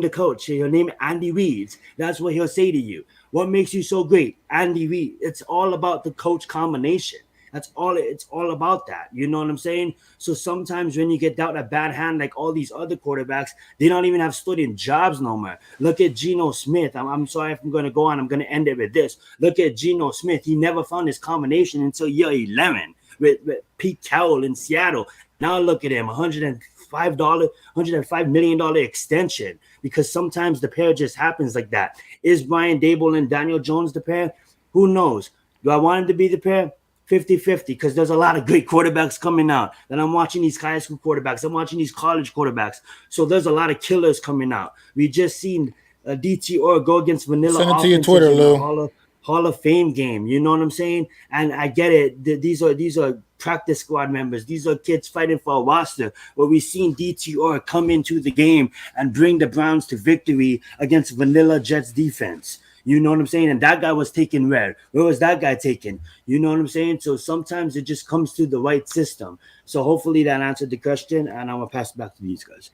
the coach. He'll name Andy Reid. That's what he'll say to you. What makes you so great? Andy Reid. It's all about the coach combination. That's all. It's all about that. You know what I'm saying? So sometimes when you get dealt a bad hand, like all these other quarterbacks, they don't even have starting jobs no more. Look at Geno Smith. I'm sorry if I'm going to go on. I'm going to end it with this. Look at Geno Smith. He never found his combination until year 11 with Pete Carroll in Seattle. Now look at him, $105 million extension, because sometimes the pair just happens like that. Is Brian Dable and Daniel Jones the pair? Who knows? Do I want him to be the pair? 50-50, because there's a lot of great quarterbacks coming out. And I'm watching these high school quarterbacks. I'm watching these college quarterbacks. So there's a lot of killers coming out. We just seen DT Orr go against Vanilla. Send it to your Twitter, Lou. Hall of Fame game. You know what I'm saying? And I get it. These are practice squad members. These are kids fighting for a roster. But we've seen DTR come into the game and bring the Browns to victory against Vanilla Jets defense. You know what I'm saying? And that guy was taken red. Where was that guy taken? You know what I'm saying? So sometimes it just comes to the right system. So hopefully that answered the question, and I'm going to pass it back to these guys.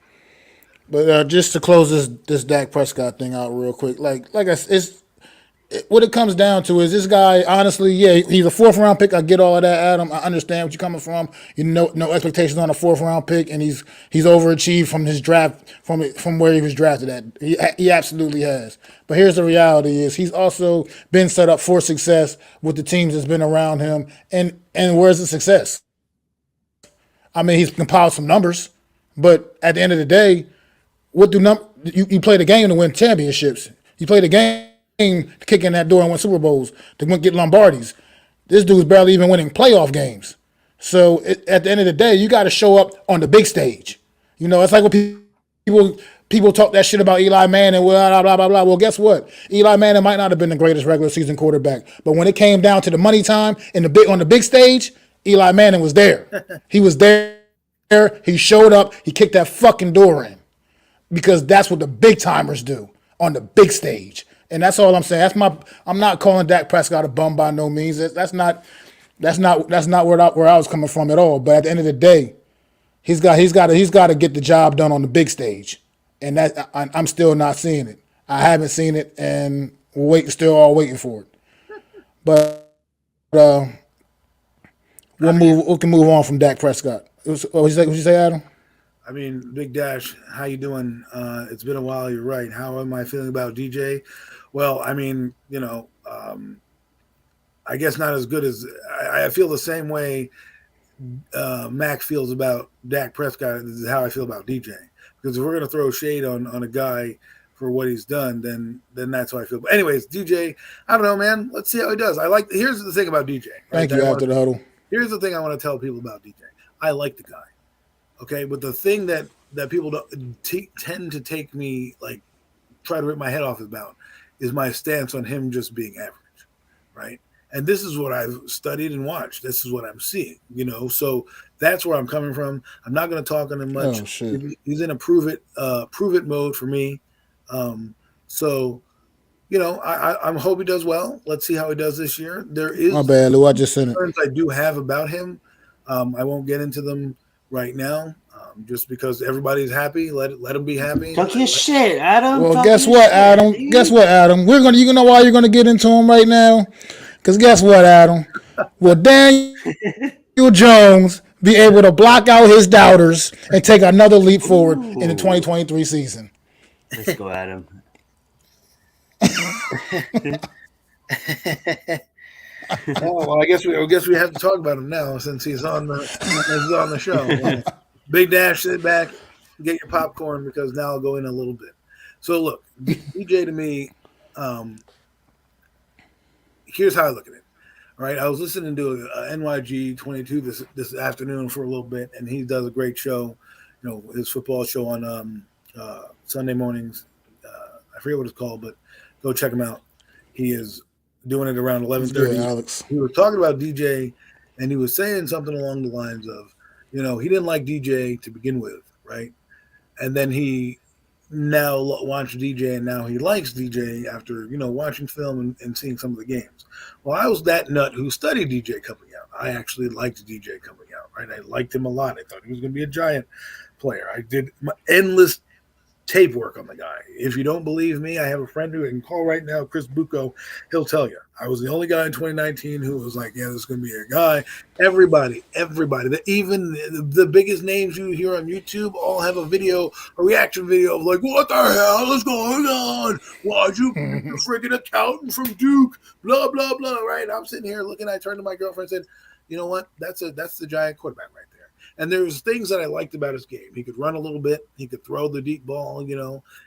But just to close this Dak Prescott thing out real quick, like I said, what it comes down to is this guy, honestly, yeah, he's a fourth round pick. I get all of that, Adam. I understand what you're coming from. You know, no expectations on a fourth round pick, and he's overachieved from his draft from where he was drafted at. He absolutely has. But here's the reality: is he's also been set up for success with the teams that's been around him, and where's the success? I mean, he's compiled some numbers, but at the end of the day, what do you play the game to win championships? You play the game to kick in that door and win Super Bowls, to get Lombardis. This dude's barely even winning playoff games. So at the end of the day, you got to show up on the big stage. You know, it's like when people talk that shit about Eli Manning, blah, blah, blah, blah. Well, guess what? Eli Manning might not have been the greatest regular season quarterback, but when it came down to the money time on the big stage, Eli Manning was there. He was there. He showed up. He kicked that fucking door in, because that's what the big timers do on the big stage. And that's all I'm saying. I'm not calling Dak Prescott a bum by no means. That's not where I was coming from at all. But at the end of the day, he's got to get the job done on the big stage, and that I'm still not seeing it. I haven't seen it, and still all waiting for it. But we can move on from Dak Prescott. What you say, Adam? I mean, Big Dash, how you doing? It's been a while. You're right. How am I feeling about DJ? Well, I mean, I guess not as good as I feel the same way Mac feels about Dak Prescott. This is how I feel about DJ. Because if we're going to throw shade on a guy for what he's done, then that's how I feel. But anyways, DJ, I don't know, man. Let's see how he does. Here's the thing about DJ. Right? Thank you, After the Huddle. Here's the thing I want to tell people about DJ. I like the guy. Okay, but the thing that people tend to take me, like, try to rip my head off about is my stance on him just being average, right? And this is what I've studied and watched. This is what I'm seeing, So that's where I'm coming from. I'm not going to talk on him much. Oh, shit. He's in a prove it mode for me. So, I hope he does well. Let's see how he does this year. There is my bad, Lou. I just sent it. Concerns I do have about him. I won't get into them right now, just because everybody's happy. Let him be happy. Talk your shit, Adam. Well, guess what, Adam? Guess what, Adam? You know why you're gonna get into him right now? Because guess what, Adam? Will Daniel Jones be able to block out his doubters and take another leap forward in the 2023 season? Let's go, Adam. Oh, well, I guess we have to talk about him now since he's on the show. Well, Big Dash, sit back, get your popcorn, because now I'll go in a little bit. So look, DJ to me, here's how I look at it. All right, I was listening to NYG 22 this afternoon for a little bit, and he does a great show. His football show on Sunday mornings. I forget what it's called, but go check him out. He is doing it around 11:30. Alex. He was talking about DJ, and he was saying something along the lines of, he didn't like DJ to begin with, right? And then he now watched DJ, and now he likes DJ after, watching film and seeing some of the games. Well, I was that nut who studied DJ coming out. I actually liked DJ coming out, right? I liked him a lot. I thought he was going to be a giant player. I did endless tape work on the guy. If you don't believe me, I have a friend who I can call right now, Chris Bucco. He'll tell you. I was the only guy in 2019 who was like, yeah, this is going to be a guy. Everybody, even the biggest names you hear on YouTube all have a reaction video of like, what the hell is going on? Why'd you pick a freaking accountant from Duke? Blah, blah, blah, right? I'm sitting here looking, I turned to my girlfriend and said, you know what? That's the giant quarterback right there. And there was things that I liked about his game. He could run a little bit. He could throw the deep ball.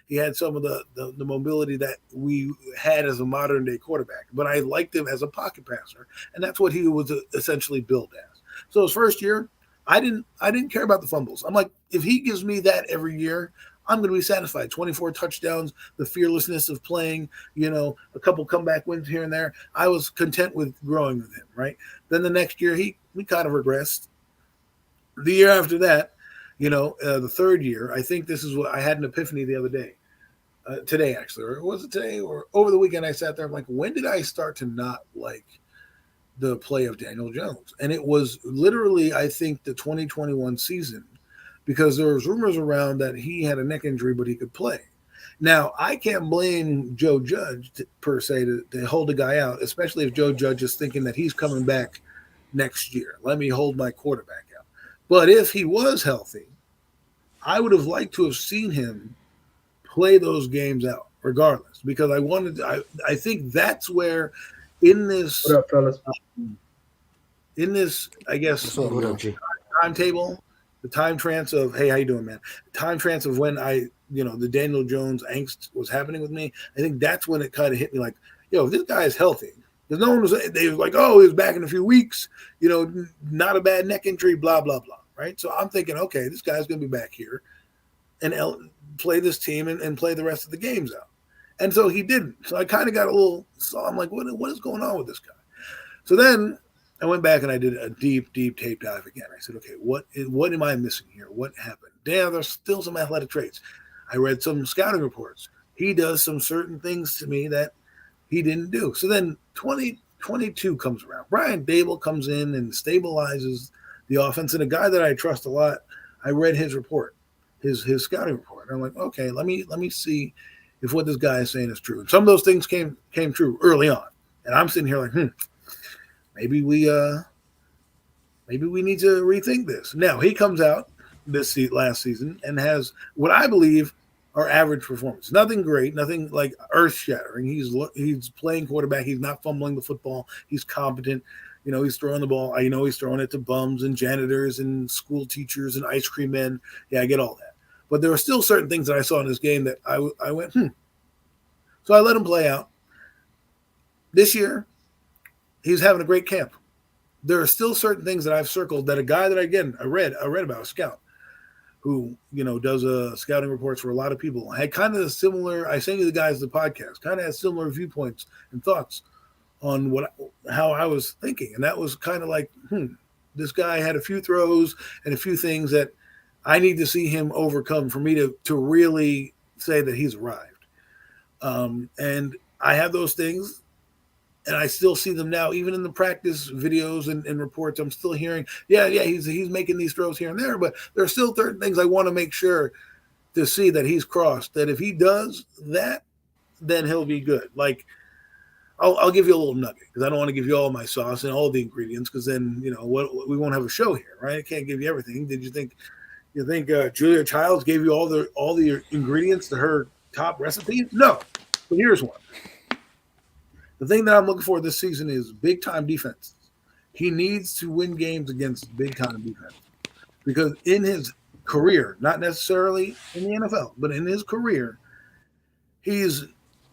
He had some of the mobility that we had as a modern day quarterback. But I liked him as a pocket passer, and that's what he was essentially built as. So his first year, I didn't care about the fumbles. I'm like, if he gives me that every year, I'm going to be satisfied. 24 touchdowns, the fearlessness of playing, a couple comeback wins here and there. I was content with growing with him, right? Then the next year, we kind of regressed. The year after that, the third year, I think this is what I had an epiphany the other day, today actually, or was it today or over the weekend? I sat there, I'm like, when did I start to not like the play of Daniel Jones? And it was literally, I think, the 2021 season, because there was rumors around that he had a neck injury, but he could play. Now, I can't blame Joe Judge per se to hold a guy out, especially if Joe Judge is thinking that he's coming back next year. Let me hold my quarterback out. But if he was healthy, I would have liked to have seen him play those games out regardless, because I think that's where in this, What up, fellas? I guess, What's up, What yo? up, G? timetable, the time trance of, hey, how you doing, man? The time trance of when the Daniel Jones angst was happening with me. I think that's when it kind of hit me like, yo, if this guy is healthy, because no one was, they were like, oh, he was back in a few weeks, not a bad neck injury, blah, blah, blah. Right. So I'm thinking, okay, this guy's going to be back here and play this team and play the rest of the games out. And so he didn't. So I kind of got I'm like, what is going on with this guy? So then I went back and I did a deep tape dive again. I said, okay, what am I missing here? What happened? Yeah, there's still some athletic traits. I read some scouting reports. He does some certain things to me that he didn't do. So then 2022 comes around. Brian Dable comes in and stabilizes the offense. And a guy that I trust a lot, I read his report, his scouting report. And I'm like, okay, let me see if what this guy is saying is true. And some of those things came true early on. And I'm sitting here like, maybe we need to rethink this. Now he comes out last season and has what I believe are average performance. Nothing great, nothing like earth shattering. He's playing quarterback. He's not fumbling the football. He's competent. He's throwing the ball. I know he's throwing it to bums and janitors and school teachers and ice cream men. Yeah, I get all that. But there were still certain things that I saw in this game that I went, So I let him play out. This year, he's having a great camp. There are still certain things that I've circled that a guy that I read about, a scout who, does scouting reports for a lot of people, had kind of a similar, I sent you the guys the podcast, kind of has similar viewpoints and thoughts on how I was thinking. And that was kind of like, this guy had a few throws and a few things that I need to see him overcome for me to really say that he's arrived. And I have those things. And I still see them now, even in the practice videos and reports. I'm still hearing, he's making these throws here and there, but there are still certain things I want to make sure to see that he's crossed. That if he does that, then he'll be good. Like, I'll give you a little nugget because I don't want to give you all my sauce and all the ingredients because then we won't have a show here, right? I can't give you everything. Did you think Julia Childs gave you all the ingredients to her top recipe? No, but here's one. The thing that I'm looking for this season is big-time defense. He needs to win games against big-time defense because in his career, not necessarily in the NFL, but in his career, he's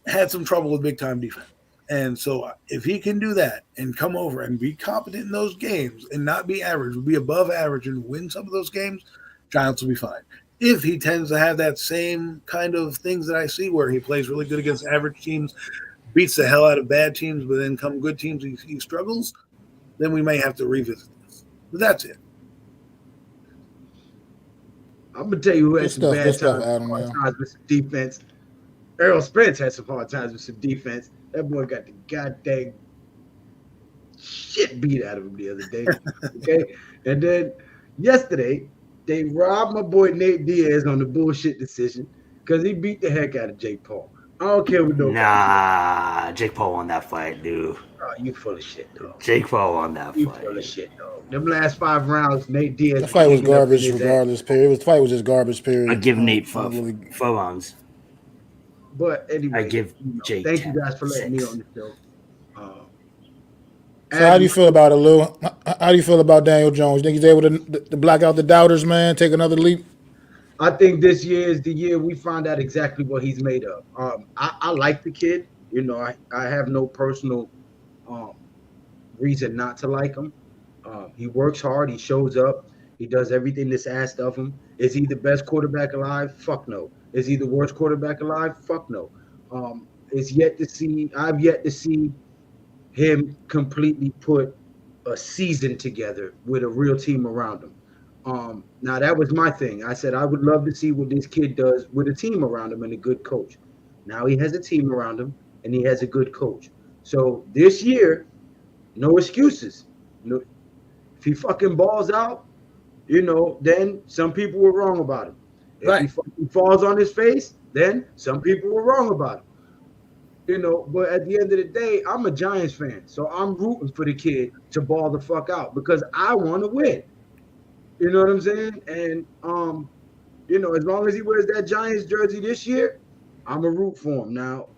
had some trouble with big-time defense. And so if he can do that and come over and be competent in those games and not be average, be above average and win some of those games, Giants will be fine. If he tends to have that same kind of things that I see where he plays really good against average teams, beats the hell out of bad teams, but then come good teams, he struggles, then we may have to revisit this. But that's it. I'm going to tell you who had some bad stuff, times Adam, with some defense. Errol Spence had some hard times with some defense. That boy got the goddamn shit beat out of him the other day. Okay? And then yesterday, they robbed my boy Nate Diaz on the bullshit decision because he beat the heck out of Jake Paul. I don't care what nobody. Nah, Jake Paul won that fight, dude. Oh, you full of shit, dog. Jake Paul won that You fight. full of shit, dog. Them last 5 rounds, Nate Diaz. The fight was garbage regardless, period. The fight was just garbage, period. I give Nate 4 rounds. But anyway, I give Jake thank you guys for 6. letting me on the show. So how do you feel about it, Lou? How do you feel about Daniel Jones? You think he's able to black out the doubters, man, take another leap? I think this year is the year we find out exactly what he's made of. I like the kid. I have no personal reason not to like him. He works hard. He shows up. He does everything that's asked of him. Is he the best quarterback alive? Fuck no. Is he the worst quarterback alive? Fuck no. I've yet to see him completely put a season together with a real team around him. Now that was my thing. I said I would love to see what this kid does with a team around him and a good coach. Now he has a team around him and he has a good coach. So this year, no excuses. No, if he fucking balls out, then some people were wrong about him. If he fucking falls on his face, Then some people were wrong about him. But at the end of the day, I'm a Giants fan, so I'm rooting for the kid to ball the fuck out because I want to win. You know what I'm saying? And as long as he wears that Giants jersey this year, I'm a root for him. Now,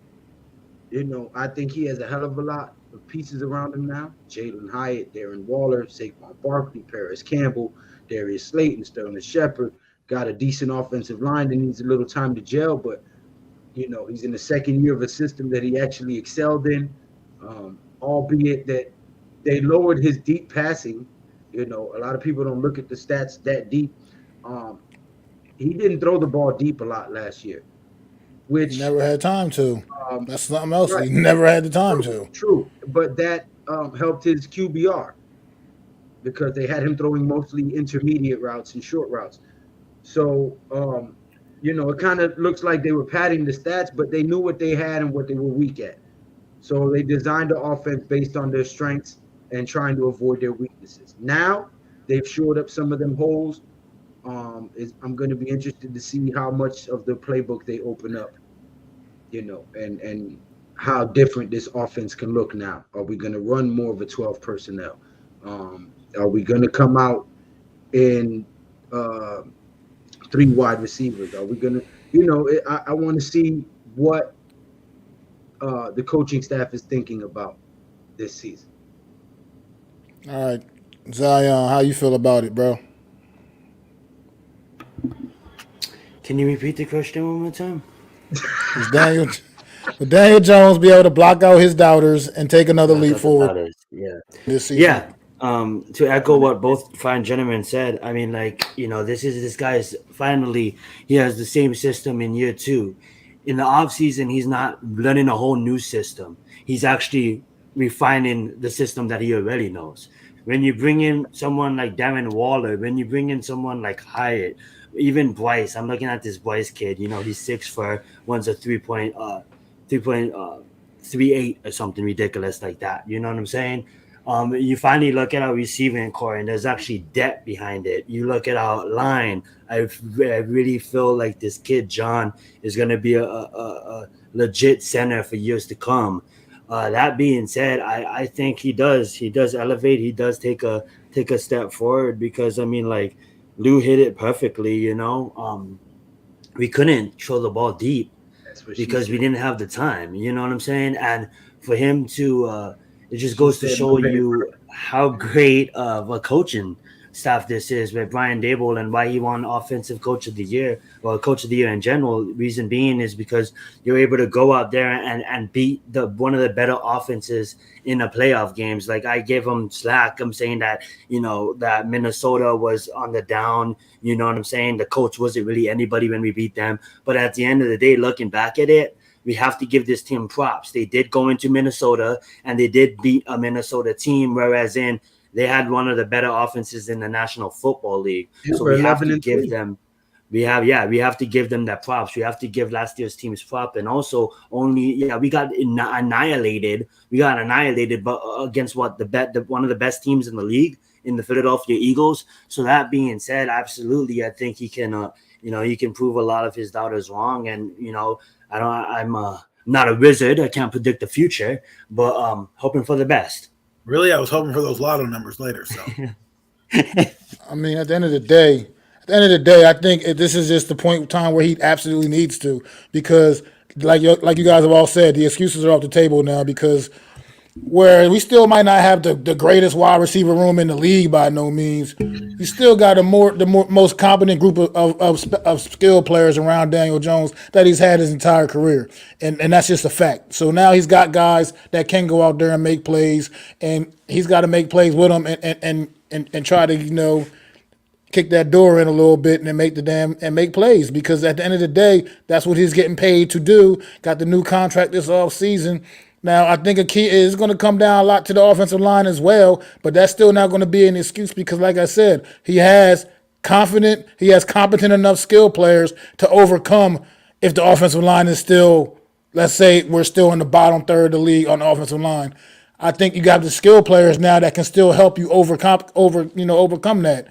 I think he has a hell of a lot of pieces around him now. Jalen Hyatt, Darren Waller, Saquon Barkley, Paris Campbell, Darius Slayton, Sterling Shepard. Got a decent offensive line that needs a little time to gel, but he's in the second year of a system that he actually excelled in, albeit that they lowered his deep passing. A lot of people don't look at the stats that deep. He didn't throw the ball deep a lot last year, which Never had time to. That's something else. right. He never had the time to. True, but that helped his QBR because they had him throwing mostly intermediate routes and short routes. So, it kind of looks like they were padding the stats, but they knew what they had and what they were weak at. So they designed the offense based on their strengths and trying to avoid their weaknesses. Now they've shored up some of them holes. I'm going to be interested to see how much of the playbook they open up, and how different this offense can look now. Are we going to run more of a 12 personnel? Are we going to come out in 3 wide receivers? Are we going to, I want to see what the coaching staff is thinking about this season. All right, Zion, how you feel about it, bro? Can you repeat the question one more time? Is Daniel Jones be able to block out his doubters and take another leap forward Yeah. this season? Yeah. To echo what both fine gentlemen said, I mean, this guy's finally, he has the same system in year 2. In the off season, he's not learning a whole new system. He's actually refining the system that he already knows. When you bring in someone like Darren Waller, when you bring in someone like Hyatt, even Bryce, I'm looking at this Bryce kid. He's 6'4", one's a 3.38 or something ridiculous like that. You know what I'm saying? You finally look at our receiving core, and there's actually depth behind it. You look at our line. I really feel like this kid John is going to be a legit center for years to come. That being said, I think he does elevate. He does take a step forward because Lou hit it perfectly. We couldn't throw the ball deep because we didn't have the time. You know what I'm saying? And for him to it just goes to show you how great of a coaching staff this is with Brian Daboll and why he won Offensive Coach of the Year or Coach of the Year in general. Reason being is because you're able to go out there and beat one of the better offenses in the playoff games. Like, I give him slack. I'm saying that, that Minnesota was on the down. You know what I'm saying? The coach wasn't really anybody when we beat them. But at the end of the day, looking back at it, we have to give this team props. They did go into Minnesota and they did beat a Minnesota team, whereas they had one of the better offenses in the National Football League. So we have to give them we have to give them that props. We have to give last year's teams prop. And also we got annihilated. But against one of the best teams in the league, in the Philadelphia Eagles. So that being said, absolutely, I think he can he can prove a lot of his doubters wrong. And I'm not a wizard. I can't predict the future, but hoping for the best. Really, I was hoping for those lotto numbers later. So, I mean, at the end of the day, I think this is just the point in time where he absolutely needs to, because like you guys have all said, the excuses are off the table now, because where we still might not have the greatest wide receiver room in the league by no means, you still got the most competent group of skilled players around Daniel Jones that he's had his entire career, and that's just a fact. So now he's got guys that can go out there and make plays, and he's got to make plays with them and try to kick that door in a little bit and make plays, because at the end of the day, that's what he's getting paid to do. Got the new contract this offseason. Now, I think a key is going to come down a lot to the offensive line as well, but that's still not going to be an excuse, because, like I said, he has competent enough skill players to overcome if the offensive line is still, let's say we're still in the bottom third of the league on the offensive line. I think you got the skill players now that can still help you overcome that.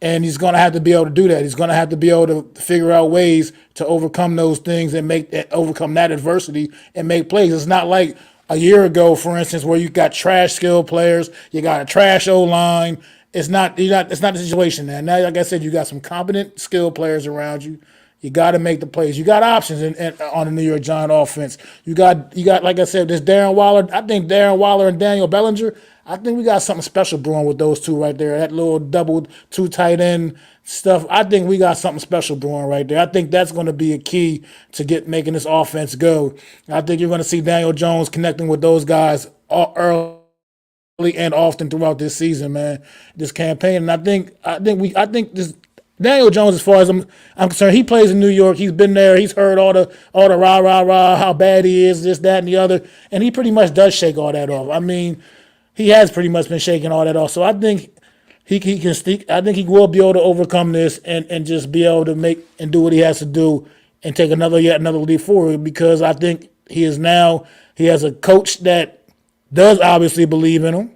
And he's going to have to be able to do that. He's going to have to be able to figure out ways to overcome those things and overcome that adversity and make plays. It's not like a year ago, for instance, where you got trash skill players, you got a trash O line. It's not the situation now. Now, like I said, you got some competent skill players around you. You got to make the plays. You got options on the New York Giant offense. You got like I said, this Darren Waller. I think Darren Waller and Daniel Bellinger. I think we got something special brewing with those two right there. That little double two tight end stuff. I think we got something special brewing right there. I think that's going to be a key to making this offense go. I think you're going to see Daniel Jones connecting with those guys early and often throughout this season, man. This campaign, and I think this Daniel Jones, as far as I'm concerned, he plays in New York. He's been there. He's heard all the rah rah rah, how bad he is, this, that, and the other, and he pretty much does shake all that off. I mean, he has pretty much been shaking all that off. So I think he can stick. I think he will be able to overcome this and just be able to make and do what he has to do and take yet another leap forward, because I think he has a coach that does obviously believe in him.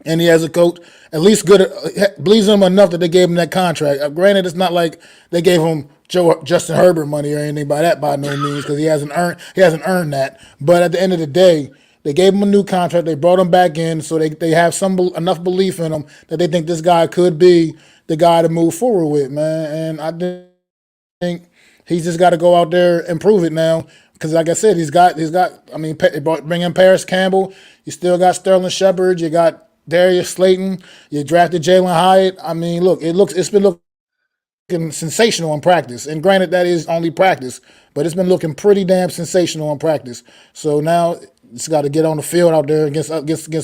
And he has a coach at least believes in him enough that they gave him that contract. Granted, it's not like they gave him Justin Herbert money or anything by no means, because he hasn't earned that. But at the end of the day, they gave him a new contract. They brought him back in, so they have enough belief in him that they think this guy could be the guy to move forward with, man. And I think he's just got to go out there and prove it now. Because like I said, he's got. I mean, bring in Paris Campbell. You still got Sterling Shepard. You got Darius Slayton. You drafted Jalen Hyatt. I mean, look, it's been looking sensational in practice. And granted, that is only practice, but it's been looking pretty damn sensational in practice. So now it's got to get on the field out there against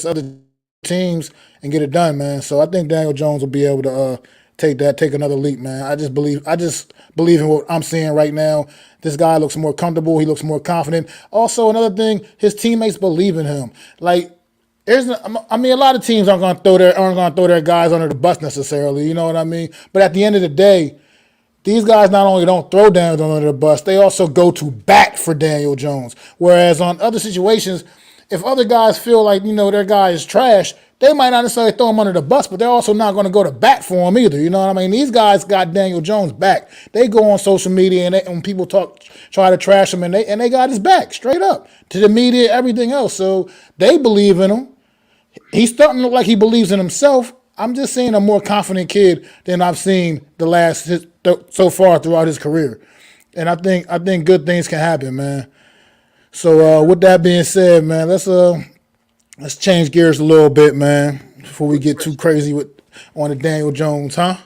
other teams and get it done, man. So I think Daniel Jones will be able to take another leap, man. I just believe in what I'm seeing right now. This guy looks more comfortable. He looks more confident. Also, another thing, his teammates believe in him. Like, a lot of teams aren't going to throw their guys under the bus necessarily. You know what I mean? But at the end of the day, these guys not only don't throw Daniel under the bus, they also go to bat for Daniel Jones. Whereas on other situations, if other guys feel like, their guy is trash, they might not necessarily throw him under the bus, but they're also not going to go to bat for him either. You know what I mean? These guys got Daniel Jones back. They go on social media and when people try to trash him, and they got his back straight up to the media, everything else. So they believe in him. He's starting to look like he believes in himself. I'm just seeing a more confident kid than I've seen so far throughout his career, and I think good things can happen, man. So with that being said, man, let's change gears a little bit, man, before we get too crazy on the Daniel Jones, huh?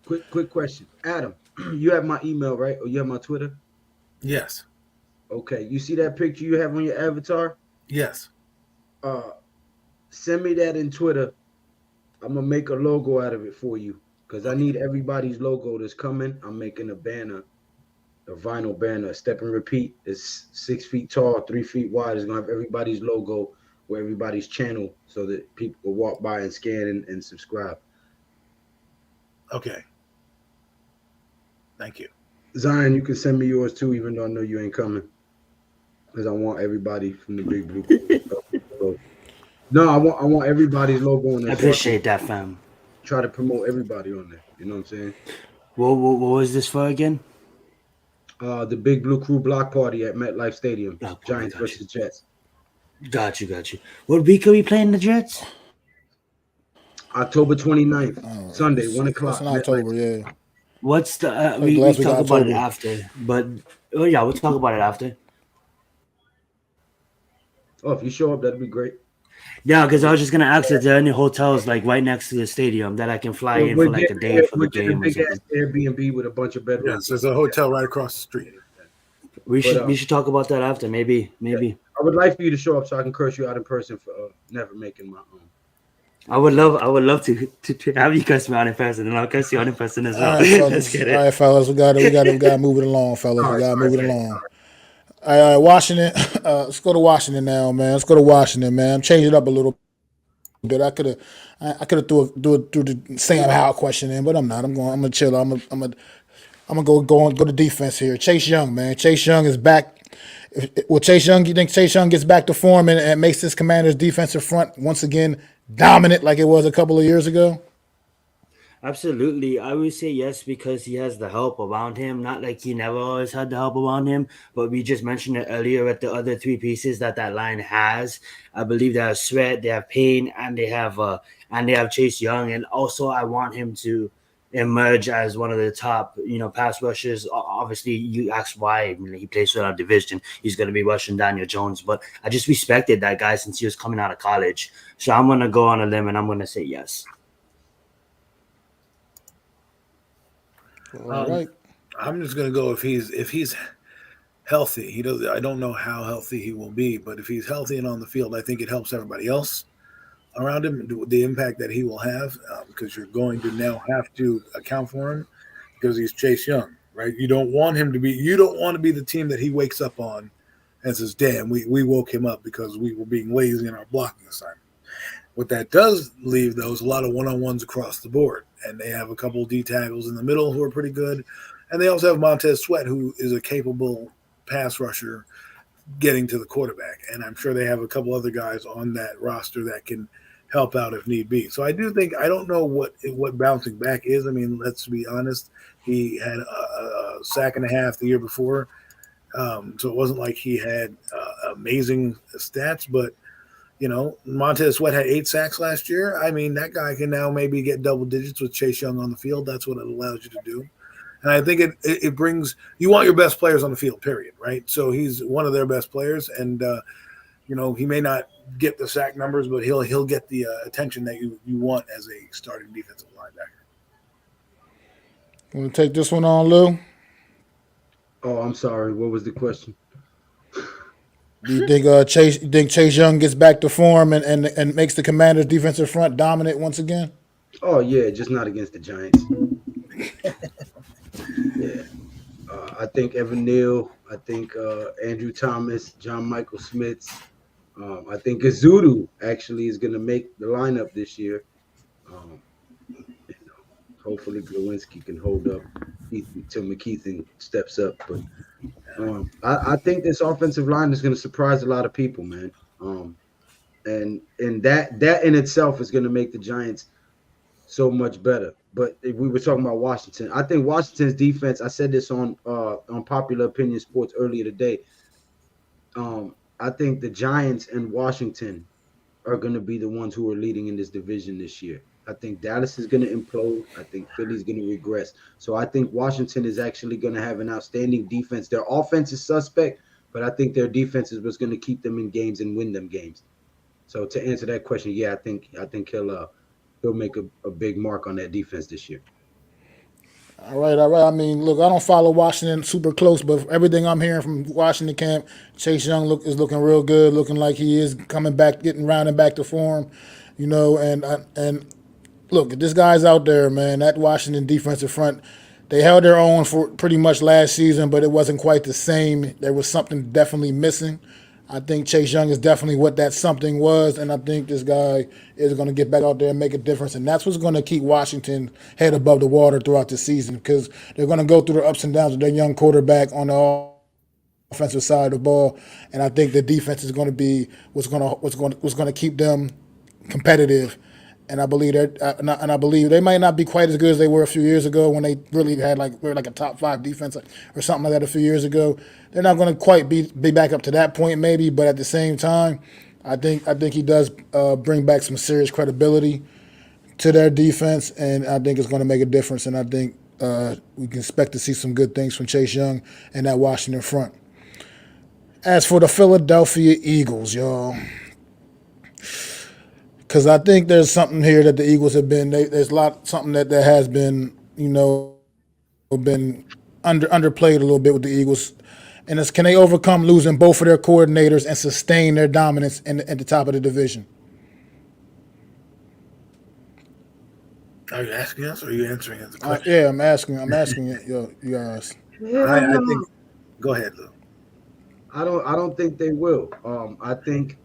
Quick question, Adam. You have my email, right? Or you have my Twitter? Yes. Okay. You see that picture you have on your avatar? Yes. Send me that in Twitter. I'm gonna make a logo out of it for you, because I need everybody's logo that's coming. I'm making a banner, a vinyl banner, step and repeat. It's 6 feet tall, 3 feet wide. It's gonna have everybody's logo or everybody's channel, so that people will walk by and scan and subscribe. Okay. Thank you. Zion, you can send me yours too, even though I know you ain't coming, because I want everybody from the Big Blue. No, I want everybody's logo on there. I appreciate that, fam. Try to promote everybody on there. You know what I'm saying? What was this for again? The Big Blue Crew block party at MetLife Stadium. Block party, Giants gotcha. versus Jets. Got you. What week are we playing the Jets? October 29th, Sunday, 1 o'clock. It's in October, yeah. What's the we last week talk of about it October. after, but we'll talk about it after. Oh, if you show up, that'd be great. Yeah, because I was just gonna ask if there are any hotels like right next to the stadium that I can fly in for like a day for the game or Big something. ass Airbnb with a bunch of bedrooms. Yes, there's a hotel right across the street. We should talk about that after. Maybe. I would like for you to show up so I can curse you out in person for never making my own. I would love to have you curse me out in person, and I'll curse you out in person as well. All right, Let's get it. All right, fellas, we got to move it along, fellas. We got to move it along. All right, Washington. Let's go to Washington now, man. Let's go to Washington, man. Change it up a little bit. I could have threw the Sam Howell question in, but I'm not. I'm gonna chill. I'm gonna go to defense here. Chase Young, man. Chase Young is back. You think Chase Young gets back to form and makes this Commanders defensive front once again dominant like it was a couple of years ago? Absolutely. I would say yes because he has the help around him. Not like he never always had the help around him, but we just mentioned it earlier at the other three pieces that line has. I believe they have Sweat, they have Payne, and they have Chase Young. And also I want him to emerge as one of the top, pass rushers. Obviously, you asked why. I mean, he plays for our division. He's going to be rushing Daniel Jones, but I just respected that guy since he was coming out of college. So I'm going to go on a limb and I'm going to say yes. All right. I'm just gonna go if he's healthy. He does. I don't know how healthy he will be, but if he's healthy and on the field, I think it helps everybody else around him. The impact that he will have, because you're going to now have to account for him because he's Chase Young, right? You don't want him to be. You don't want to be the team that he wakes up on and says, "Damn, we woke him up because we were being lazy in our blocking assignment." What that does leave, though, is a lot of one-on-ones across the board, and they have a couple of D tackles in the middle who are pretty good, and they also have Montez Sweat, who is a capable pass rusher getting to the quarterback, and I'm sure they have a couple other guys on that roster that can help out if need be. So I do think I don't know what bouncing back is. I mean, let's be honest, he had a sack and a half the year before, so it wasn't like he had amazing stats, but Montez Sweat had 8 sacks last year. I mean, that guy can now maybe get double digits with Chase Young on the field. That's what it allows you to do. And I think it brings – you want your best players on the field, period, right? So he's one of their best players, and, he may not get the sack numbers, but he'll get the attention that you want as a starting defensive linebacker. Want to take this one on, Lou? Oh, I'm sorry. What was the question? Do you think Chase Young gets back to form and makes the Commanders' defensive front dominant once again? Oh yeah, just not against the Giants. Yeah, I think Evan Neal. I think Andrew Thomas, John Michael Smith. I think Azudu actually is going to make the lineup this year. Um, hopefully Glowinski can hold up until McKeithen steps up. But I think this offensive line is going to surprise a lot of people, man. And that in itself is going to make the Giants so much better. But if we were talking about Washington, I think Washington's defense. I said this on Popular Opinion Sports earlier today. I think the Giants and Washington are going to be the ones who are leading in this division this year. I think Dallas is going to implode. I think Philly's going to regress. So I think Washington is actually going to have an outstanding defense. Their offense is suspect, but I think their defense is what's going to keep them in games and win them games. So to answer that question, yeah, I think he'll make a big mark on that defense this year. All right. I mean, look, I don't follow Washington super close, but everything I'm hearing from Washington camp, Chase Young is looking real good, looking like he is coming back, getting rounding back to form, and look, this guy's out there, man. That Washington defensive front, they held their own for pretty much last season, but it wasn't quite the same. There was something definitely missing. I think Chase Young is definitely what that something was, and I think this guy is going to get back out there and make a difference, and that's what's going to keep Washington head above the water throughout the season because they're going to go through the ups and downs with their young quarterback on the offensive side of the ball, and I think the defense is going to be what's going to keep them competitive. And I believe they might not be quite as good as they were a few years ago when they really had were like a top 5 defense or something like that a few years ago. They're not going to quite be back up to that point maybe, but at the same time, I think he does bring back some serious credibility to their defense, and I think it's going to make a difference. And I think we can expect to see some good things from Chase Young and that Washington front. As for the Philadelphia Eagles, y'all. Because I think there's something here that the Eagles have been. There's something that has been, been underplayed a little bit with the Eagles, and it's can they overcome losing both of their coordinators and sustain their dominance at the top of the division? Are you asking us or are you answering us? Yeah, I'm asking it, you guys. Yeah, I think. Go ahead, Lou. I don't think they will. I think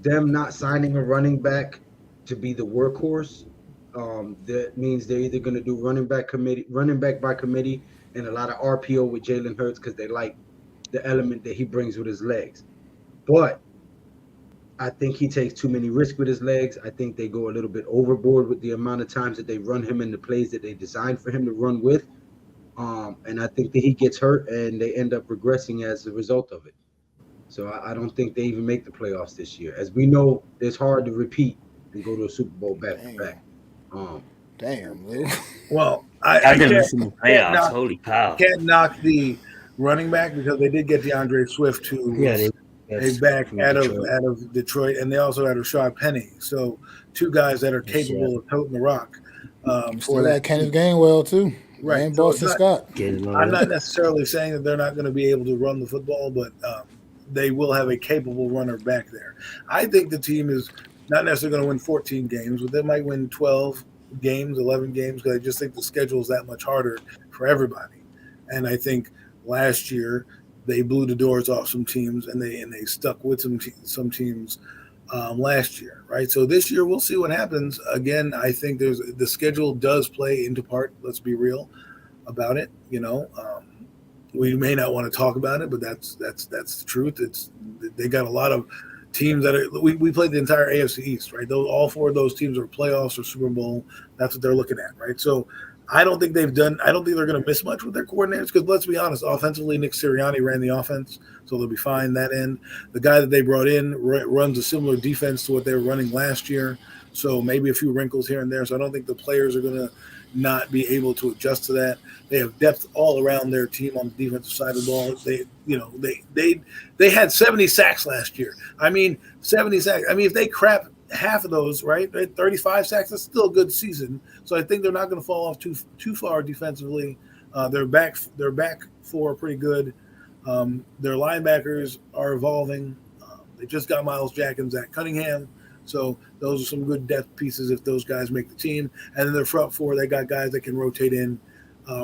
them not signing a running back to be the workhorse, that means they're either going to do running back by committee, and a lot of RPO with Jalen Hurts because they like the element that he brings with his legs. But I think he takes too many risks with his legs. I think they go a little bit overboard with the amount of times that they run him in the plays that they designed for him to run with. And I think that he gets hurt and they end up regressing as a result of it. So I don't think they even make the playoffs this year. As we know, it's hard to repeat and go to a Super Bowl back to back. Um, Damn, Lou. Well, Got I them can't missing the can't playoffs. knock Holy cow. can't knock the running back because they did get DeAndre Swift, who Yeah, was a that's back from out Detroit. of Detroit, and they also had Rashad Penny. So two guys that are Yes, yeah. capable of toting the rock for Still that had Kenneth team. Gainwell too, Right. and So it's Boston not. Scott. Get it I'm over. not necessarily saying that they're not going to be able to run the football, but they will have a capable runner back there. I think the team is not necessarily going to win 14 games, but they might win 12 games, 11 games, because I just think the schedule is that much harder for everybody. And I think last year they blew the doors off some teams, and they stuck with some teams last year, right? So this year we'll see what happens. Again, I think the schedule does play into part. Let's be real about it. We may not want to talk about it, but that's the truth. They got a lot of teams that are. We played the entire AFC East, right? Those all four of those teams are playoffs or Super Bowl. That's what they're looking at, right? So I don't think they've done. I don't think they're going to miss much with their coordinators because let's be honest, offensively, Nick Sirianni ran the offense, so they'll be fine that end. The guy that they brought in runs a similar defense to what they were running last year, so maybe a few wrinkles here and there. So I don't think the players are going to not be able to adjust to that. They have depth all around their team on the defensive side of the ball. They had 70 sacks last year. I mean, 70 sacks. I mean, if they crap half of those, right, 35 sacks, that's still a good season. So I think they're not going to fall off too far defensively. Their back four are pretty good. Their linebackers are evolving. They just got Miles Jack and Zach Cunningham. So those are some good depth pieces if those guys make the team. And then their front four, they got guys that can rotate in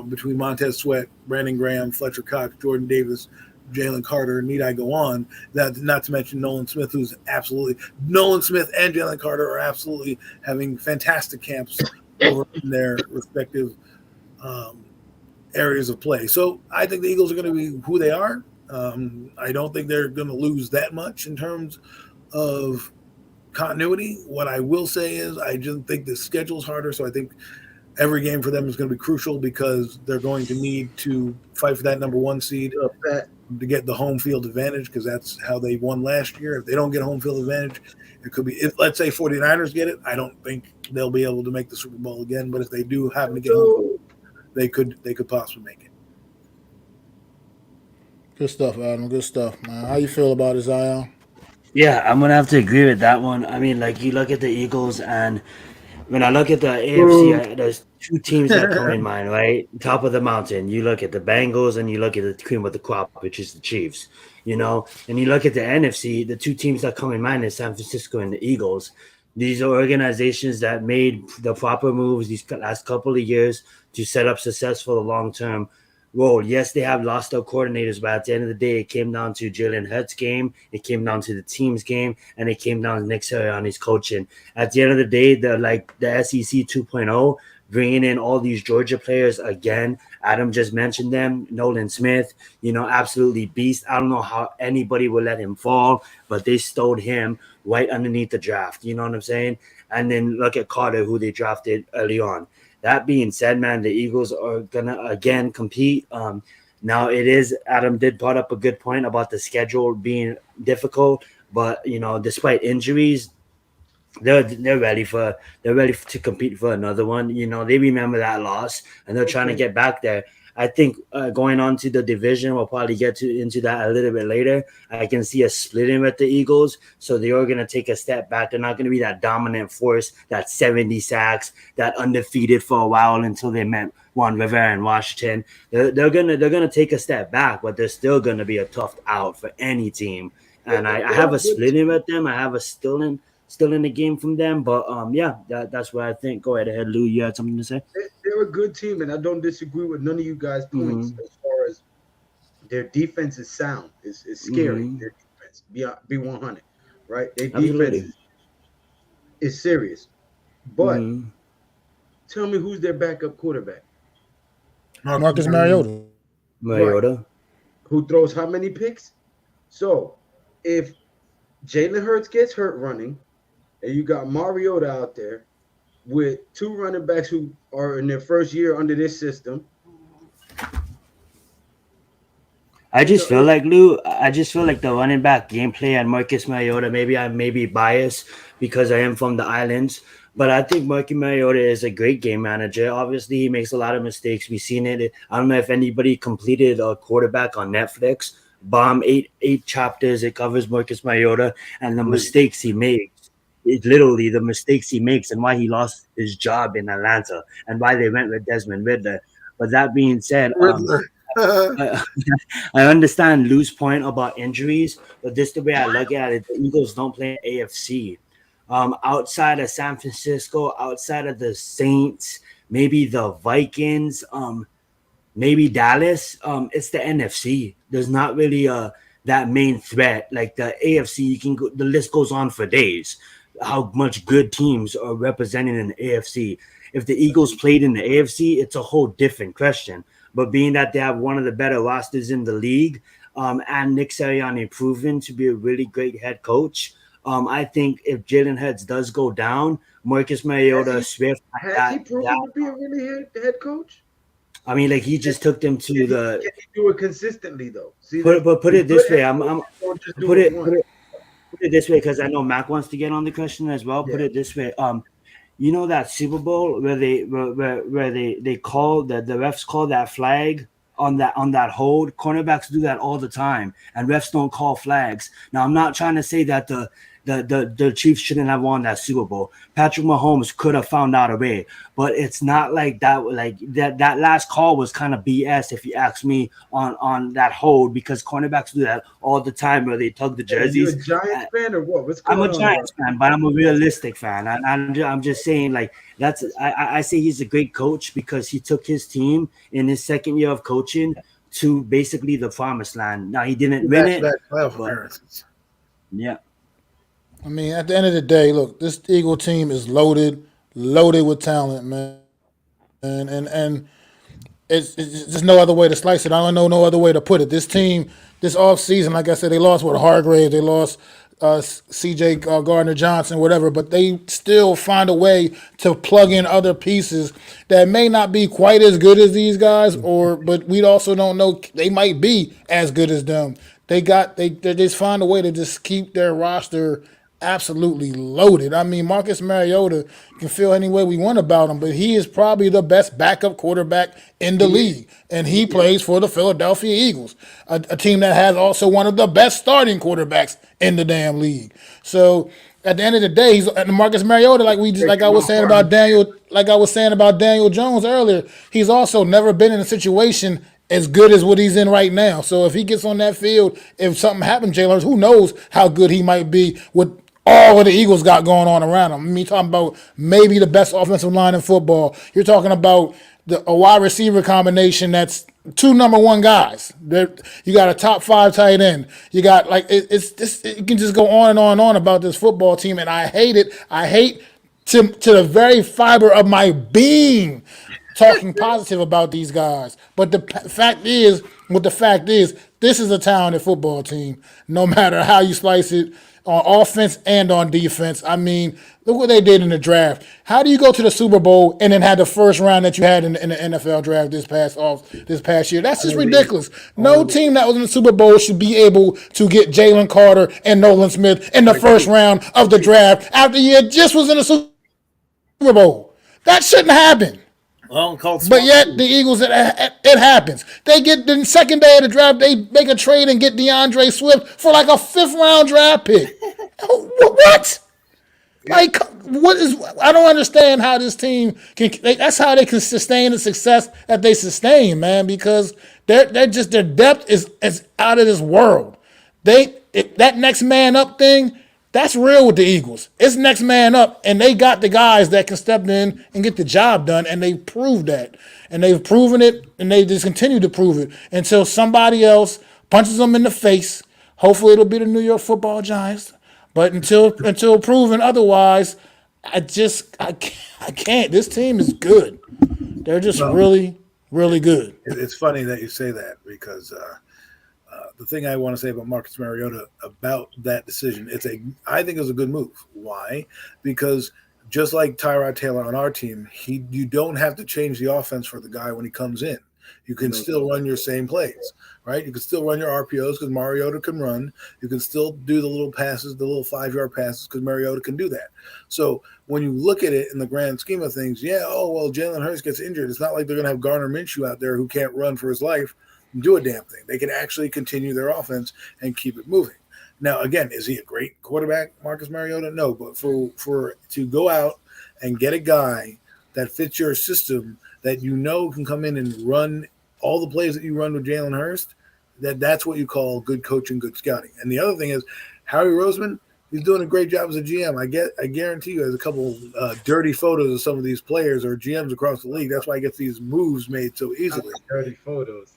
between Montez Sweat, Brandon Graham, Fletcher Cox, Jordan Davis, Jalen Carter. Need I go on? That not to mention Nolan Smith, who's absolutely Nolan Smith and Jalen Carter are absolutely having fantastic camps over in their respective areas of play. So I think the Eagles are going to be who they are. I don't think they're going to lose that much in terms of continuity. What I will say is I just think the schedule's harder, so I think every game for them is going to be crucial because they're going to need to fight for that number one seed to get the home field advantage because that's how they won last year. If they don't get home field advantage, it could be if let's say 49ers get it, I don't think they'll be able to make the Super Bowl again, but if they do happen to get home, they could possibly make it. Good stuff, Adam. Good stuff, man. How you feel about it, Zion? Yeah, I'm gonna have to agree with that one. I mean, like you look at the Eagles, and when I look at the AFC, there's two teams that come in mind, right? Top of the mountain. You look at the Bengals, and you look at the cream of the crop, which is the Chiefs. And you look at the NFC. The two teams that come in mind is San Francisco and the Eagles. These are organizations that made the proper moves these last couple of years to set up success for the long term. Well, yes, they have lost their coordinators, but at the end of the day, it came down to Jalen Hurts' game, it came down to the team's game, and it came down to Nick Sirianni's coaching. At the end of the day, the SEC 2.0, bringing in all these Georgia players again. Adam just mentioned them. Nolan Smith, absolutely beast. I don't know how anybody would let him fall, but they stowed him right underneath the draft. You know what I'm saying? And then look at Carter, who they drafted early on. That being said, man, the Eagles are gonna again compete. Now it is Adam did brought up a good point about the schedule being difficult, but despite injuries, they're ready to compete for another one. They remember that loss and they're trying to get back there. I think going on to the division, we'll probably get into that a little bit later. I can see a splitting with the Eagles, so they are going to take a step back. They're not going to be that dominant force, that 70 sacks, that undefeated for a while until they met Juan Rivera in Washington. They're gonna take a step back, but they're still going to be a tough out for any team. And I have a splitting with them. I have a still in the game from them. But that's what I think. Go ahead, Lou. You had something to say? They're a good team, and I don't disagree with none of you guys' points as far as their defense is sound. It's scary. Their defense, be 100, right? Their defense is serious. But tell me who's their backup quarterback? Marcus Mariota. Mariota. Right. Who throws how many picks? So if Jalen Hurts gets hurt running, and you got Mariota out there with two running backs who are in their first year under this system. I You just know, feel like Lou. I just feel like the running back gameplay and Marcus Mariota. Maybe I may be biased because I am from the islands, but I think Marcus Mariota is a great game manager. Obviously, he makes a lot of mistakes. We've seen it. I don't know if anybody completed a quarterback on Netflix. Bomb eight chapters. It covers Marcus Mariota and the Ooh. mistakes he makes. It's literally the mistakes he makes and why he lost his job in Atlanta and why they went with Desmond Riddler. But that being said, Riddler. I, I understand Lou's point about injuries, but this the way I look at it. The Eagles don't play in AFC. Outside of San Francisco, outside of the Saints, maybe the Vikings, maybe Dallas. It's the NFC. There's not really that main threat like the AFC. You can go, the list goes on for days. How much good teams are represented in the AFC? If the Eagles played in the AFC, it's a whole different question. But being that they have one of the better rosters in the league, and Nick Sirianni proven to be a really great head coach, I think if Jalen Hurts does go down, Marcus Mariota, Swift, Has he that proven to be a really head coach? I mean, like he just took them to the Can he do it consistently though? See, put it this way. I'm don't just do put it it once. put it this way because I know Mac wants to get on the question as well. Put Yeah. it this way. You know that Super Bowl where they call the refs call that flag on that hold. Cornerbacks do that all the time, and refs don't call flags. Now I'm not trying to say that the Chiefs shouldn't have won that Super Bowl. Patrick Mahomes could have found out a way, but it's not like that. Like that last call was kind of BS if you ask me on that hold because cornerbacks do that all the time where they tug the Hey, you a jerseys. Giants fan or what? What's I'm a going on here? Giants fan, but I'm a realistic fan. I'm just saying, like that's I say he's a great coach because he took his team in his second year of coaching to basically the promised land. Now he didn't win it, Back-to-back playoff but appearances. yeah, I mean, at the end of the day, look, this Eagle team is loaded with talent, man, and it's just no other way to slice it. I don't know no other way to put it. This team, this offseason, like I said, they lost with Hargrave, they lost C.J. Gardner Johnson, whatever, but they still find a way to plug in other pieces that may not be quite as good as these guys, but we also don't know they might be as good as them. They just find a way to just keep their roster absolutely loaded. I mean, Marcus Mariota can feel any way we want about him, but he is probably the best backup quarterback in the league, and he plays for the Philadelphia Eagles, a team that has also one of the best starting quarterbacks in the damn league. So at the end of the day, he's Marcus Mariota, like I was saying about Daniel Jones earlier. He's also never been in a situation as good as what he's in right now. So if he gets on that field, if something happens, Jalen Hurts, who knows how good he might be with all of the Eagles got going on around him. I mean, you're talking about maybe the best offensive line in football. You're talking about a wide receiver combination that's two number one guys. You got a top 5 tight end. You got it's this. You can just go on and on and on about this football team, and I hate it. I hate to the very fiber of my being talking positive about these guys. But the fact is, this is a talented football team. No matter how you slice it, on offense and on defense. I mean, look what they did in the draft. How do you go to the Super Bowl and then have the first round that you had in the NFL draft this past year? That's just ridiculous. No team that was in the Super Bowl should be able to get Jalen Carter and Nolan Smith in the first round of the draft after you just was in the Super Bowl. That shouldn't happen. Well, called But yet the Eagles, it happens. They get the second day of the draft, they make a trade and get DeAndre Swift for like a 5th round draft pick. What? Like, what is? I don't understand how this team can. That's how they can sustain the success that they sustain, man. Because their depth is out of this world. That next man up thing. That's real with the Eagles. It's next man up, and they got the guys that can step in and get the job done, and they proved that. And they've proven it, and they just continue to prove it until somebody else punches them in the face. Hopefully it'll be the New York Football Giants. But until proven otherwise, I can't. This team is good. They're just really, really good. It's funny that you say that because the thing I want to say about Marcus Mariota about that decision, I think it's a good move. Why? Because just like Tyrod Taylor on our team, you don't have to change the offense for the guy when he comes in. You can still run your same plays, right? You can still run your RPOs because Mariota can run. You can still do the little passes, the little 5-yard passes because Mariota can do that. So when you look at it in the grand scheme of things, Jalen Hurts gets injured. It's not like they're going to have Gardner Minshew out there who can't run for his life and do a damn thing. They can actually continue their offense and keep it moving. Now, again, is he a great quarterback, Marcus Mariota? No, but for to go out and get a guy that fits your system that can come in and run all the plays that you run with Jalen Hurts, that's what you call good coaching, good scouting. And the other thing is, Howie Roseman, he's doing a great job as a GM. I guarantee you, there's a couple dirty photos of some of these players or GMs across the league. That's why he gets these moves made so easily. Dirty photos.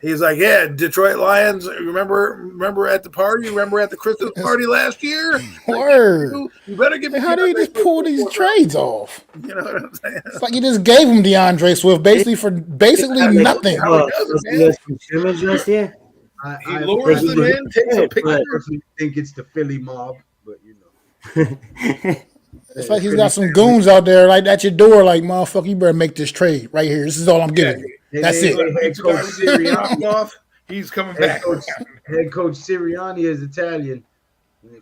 He's like, yeah, Detroit Lions. Remember at the party? Remember at the Christmas party last year? Word. You better give me. How do you just pull these trades off? You know what I'm saying? It's like you just gave him DeAndre Swift for basically nothing. Last year. He lures them in, takes a picture. I think it's the Philly mob, but you know. It's like he's got some goons out there like at your door, like, motherfucker, you better make this trade right here. This is all I'm giving you. That's it. Head coach Sirianni, he's coming back. Head coach Sirianni is Italian.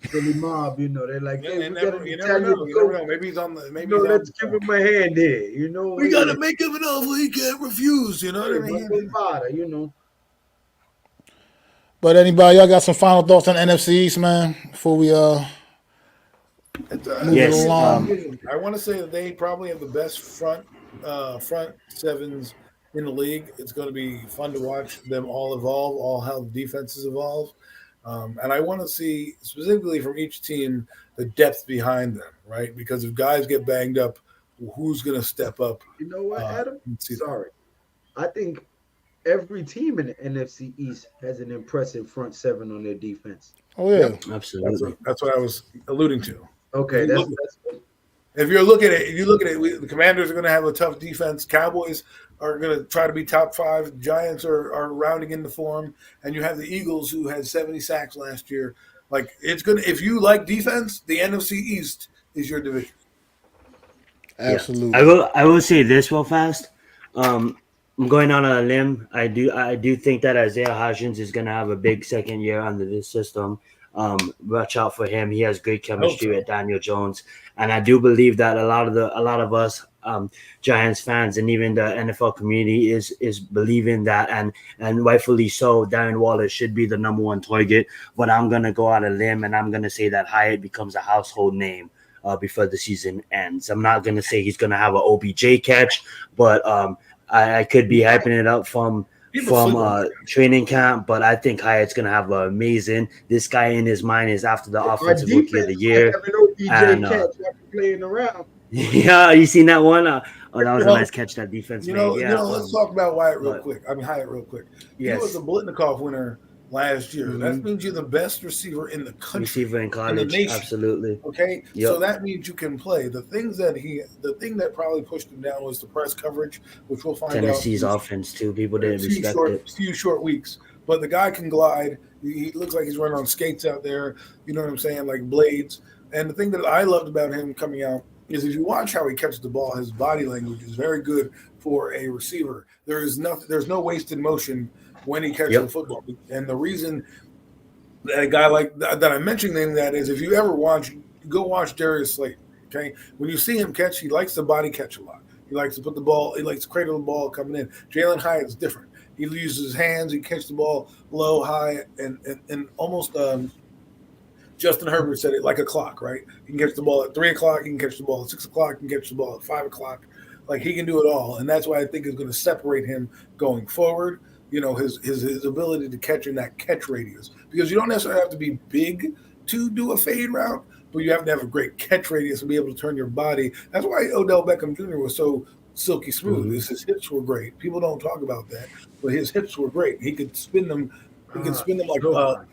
Philly mob, you know, they're like, hey, you never know. Maybe he's on the. Let's give him a hand here. You know, we gotta make him an offer he can't refuse. You know what I mean? You know. But anybody, y'all got some final thoughts on NFC East, man? Before we move yes, along. I want to say that they probably have the best front sevens in the league. It's going to be fun to watch them all evolve, how the defenses evolve. And I want to see specifically from each team the depth behind them, right? Because if guys get banged up, who's going to step up? You know what, Adam? Sorry. I think every team in the NFC East has an impressive front seven on their defense. Oh, yeah. Yep, absolutely. That's what I was alluding to. Okay, that's if you look at it, the Commanders are going to have a tough defense. Cowboys are going to try to be top 5. Giants are rounding into form, and you have the Eagles who had 70 sacks last year. Like it's going to, if you like defense, the NFC East is your division. Absolutely. Yeah. I will say this real fast. I'm going on a limb. I do think that Isaiah Hodgins is going to have a big second year under this system. Watch out for him. He has great chemistry with Daniel Jones, and I do believe that a lot of us Giants fans and even the NFL community is believing that, and rightfully so. Darren Waller should be the number 1 target. But I'm gonna go out a limb and I'm gonna say that Hyatt becomes a household name before the season ends. I'm not gonna say he's gonna have an OBJ catch, but I could be hyping it up from training camp, but I think Hyatt's going to have an amazing. This guy in his mind is after the offensive rookie of the year. And, playing around. Yeah, you seen that one? That was a nice catch that defense made. Let's talk about Hyatt real quick. Yes. He was a Blitnikoff winner last year. Mm-hmm. That means you're the best receiver in the country. Receiver in college, absolutely. Okay, so that means you can play. The thing that probably pushed him down was the press coverage, which we'll find Tennessee's offense too. People didn't respect it. Few short weeks, but the guy can glide. He looks like he's running on skates out there. You know what I'm saying, like blades. And the thing that I loved about him coming out is if you watch how he catches the ball, his body language is very good for a receiver. There's no wasted motion when he catches the football. And the reason that a guy like that I'm mentioning that is if you ever go watch Darius Slade, okay? When you see him catch, he likes the body catch a lot. He likes to put the ball, he likes to cradle the ball coming in. Jalen Hyatt's different. He uses his hands, he catches the ball low, high, and almost Justin Herbert said it like a clock, right? He can catch the ball at 3 o'clock, he can catch the ball at 6 o'clock, he can catch the ball at 5 o'clock. Like he can do it all. And that's why I think is going to separate him going forward. You know, his ability to catch in that catch radius. Because you don't necessarily have to be big to do a fade route, but you have to have a great catch radius and be able to turn your body. That's why Odell Beckham Jr. was so silky smooth. Mm-hmm. His hips were great. People don't talk about that, but his hips were great. He could spin them. He could spin them like a